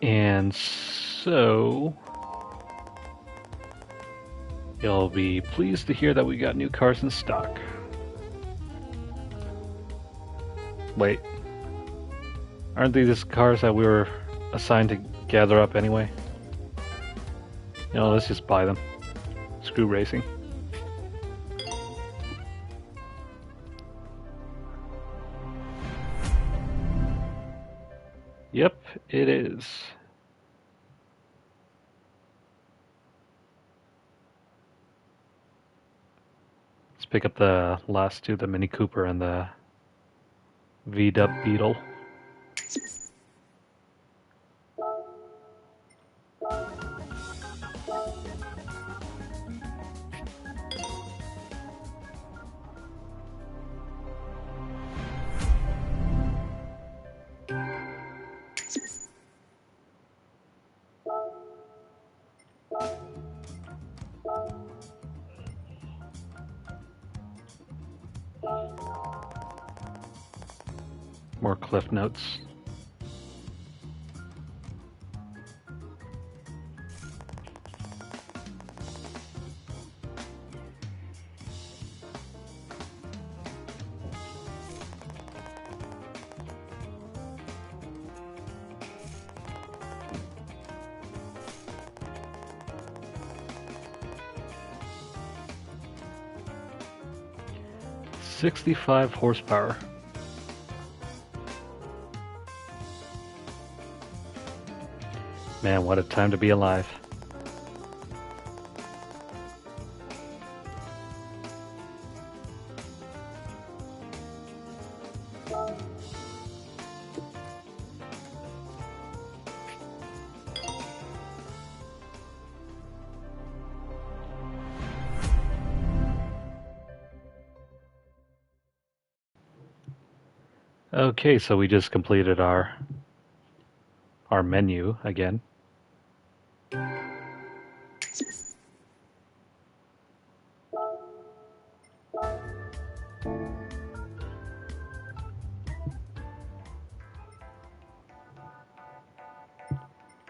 And so, you'll be pleased to hear that we got new cars in stock. Wait, aren't these cars that we were assigned to gather up anyway? You know, let's just buy them. Screw racing. Yep, it is. Let's pick up the last two, the Mini Cooper and the V-Dub Beetle. More cliff notes. "65 horsepower. Man, what a time to be alive. Okay, so we just completed our menu again.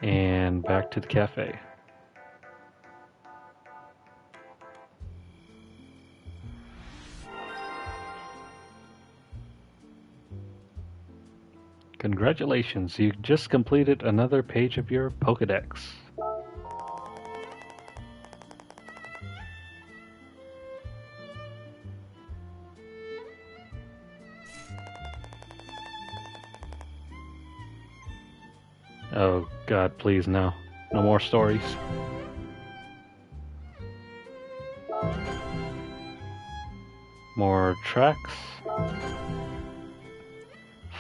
And back to the cafe. Congratulations, you just completed another page of your Pokédex. Oh God, please no. No more stories. More tracks.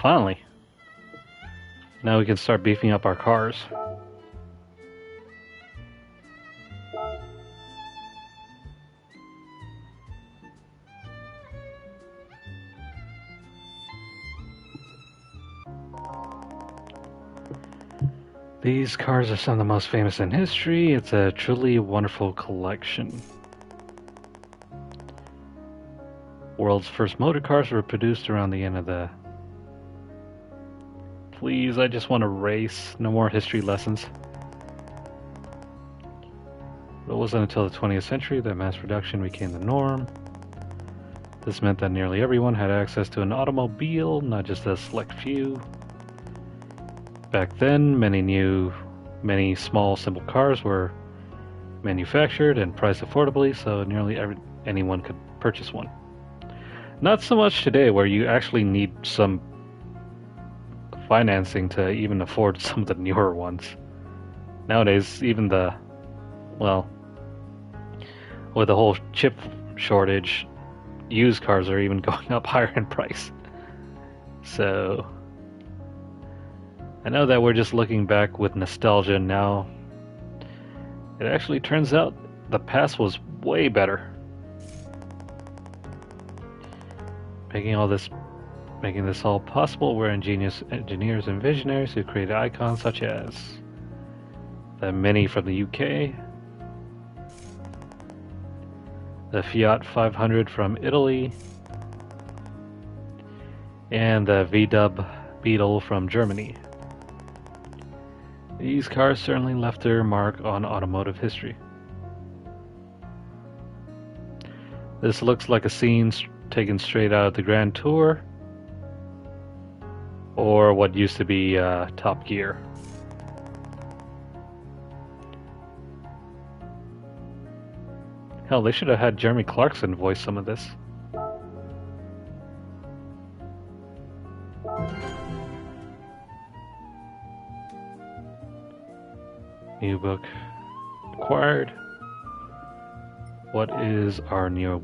Finally. Now we can start beefing up our cars. These cars are some of the most famous in history. It's a truly wonderful collection. World's first motor cars were produced around the end of the Please, I just want to race. No more history lessons. It wasn't until the 20th century that mass production became the norm. This meant that nearly everyone had access to an automobile, not just a select few. Back then, many small, simple cars were manufactured and priced affordably, so nearly anyone could purchase one. Not so much today, where you actually need some financing to even afford some of the newer ones. Nowadays, even with the whole chip shortage, used cars are even going up higher in price. So, I know that we're just looking back with nostalgia now. It actually turns out the past was way better. Making this all possible were ingenious engineers and visionaries who created icons such as the Mini from the UK, the Fiat 500 from Italy, and the VW Beetle from Germany. These cars certainly left their mark on automotive history. This looks like a scene taken straight out of the Grand Tour, or what used to be Top Gear. Hell, they should have had Jeremy Clarkson voice some of this. New book acquired. What is our new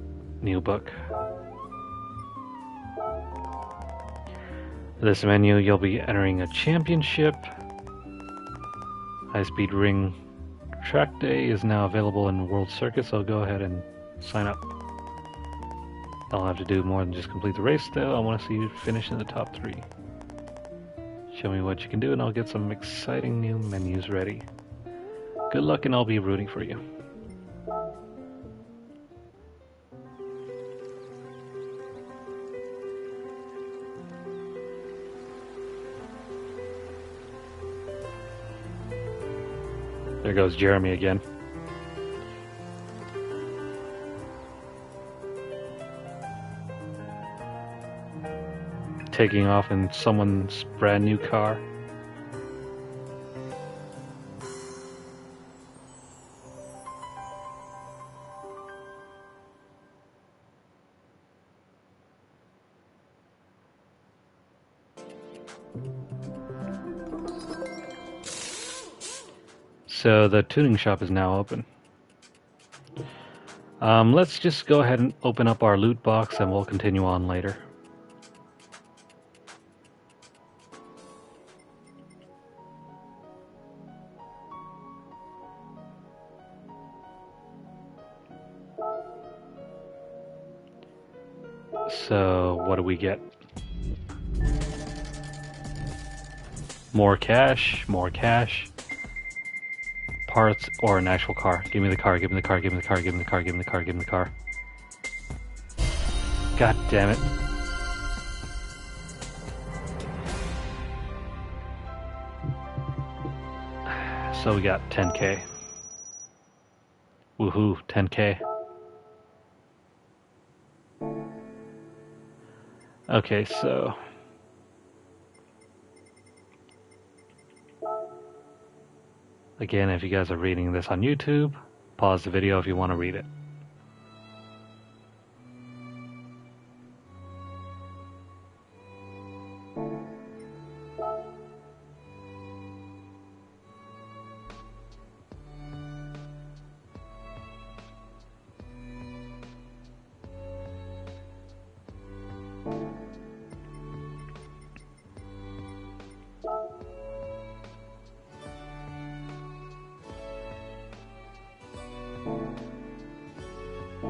book? This menu, you'll be entering a championship. High-speed ring track day is now available in World Circuit, so go ahead and sign up. I don't have to do more than just complete the race though. I want to see you finish in the top 3. Show me what you can do and I'll get some exciting new menus ready. Good luck and I'll be rooting for you. There goes Jeremy again. Taking off in someone's brand new car. So the tuning shop is now open. Let's just go ahead and open up our loot box and we'll continue on later. So what do we get? More cash, parts, or an actual car. Give me the car, give me the car, give me the car, give me the car, give me the car, give me the car. God damn it. So we got 10k. Woohoo, 10k. Okay, so again, if you guys are reading this on YouTube, pause the video if you want to read it.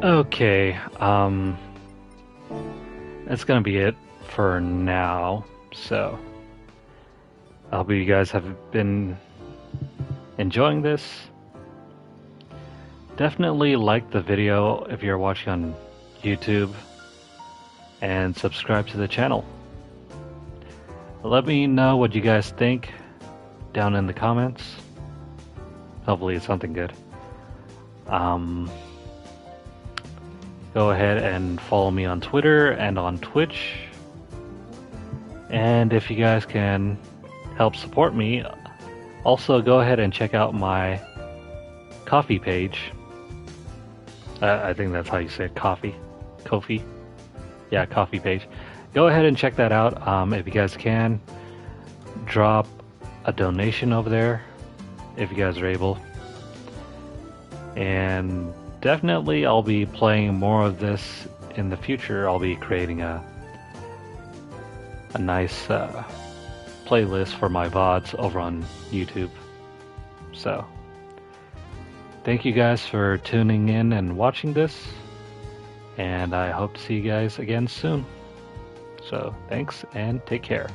Okay, that's gonna be it for now. So, I hope you guys have been enjoying this. Definitely like the video if you're watching on YouTube, and subscribe to the channel. Let me know what you guys think down in the comments. Hopefully it's something good. Um, Go ahead and follow me on Twitter and on Twitch. And if you guys can help support me, also go ahead and check out my Ko-fi page. I think that's how you say it, Ko-fi. Ko-fi. Yeah, Ko-fi page. Go ahead and check that out. If you guys can, drop a donation over there if you guys are able. And definitely I'll be playing more of this in the future. I'll be creating a nice playlist for my VODs over on YouTube. So, thank you guys for tuning in and watching this, and I hope to see you guys again soon. So, thanks and take care.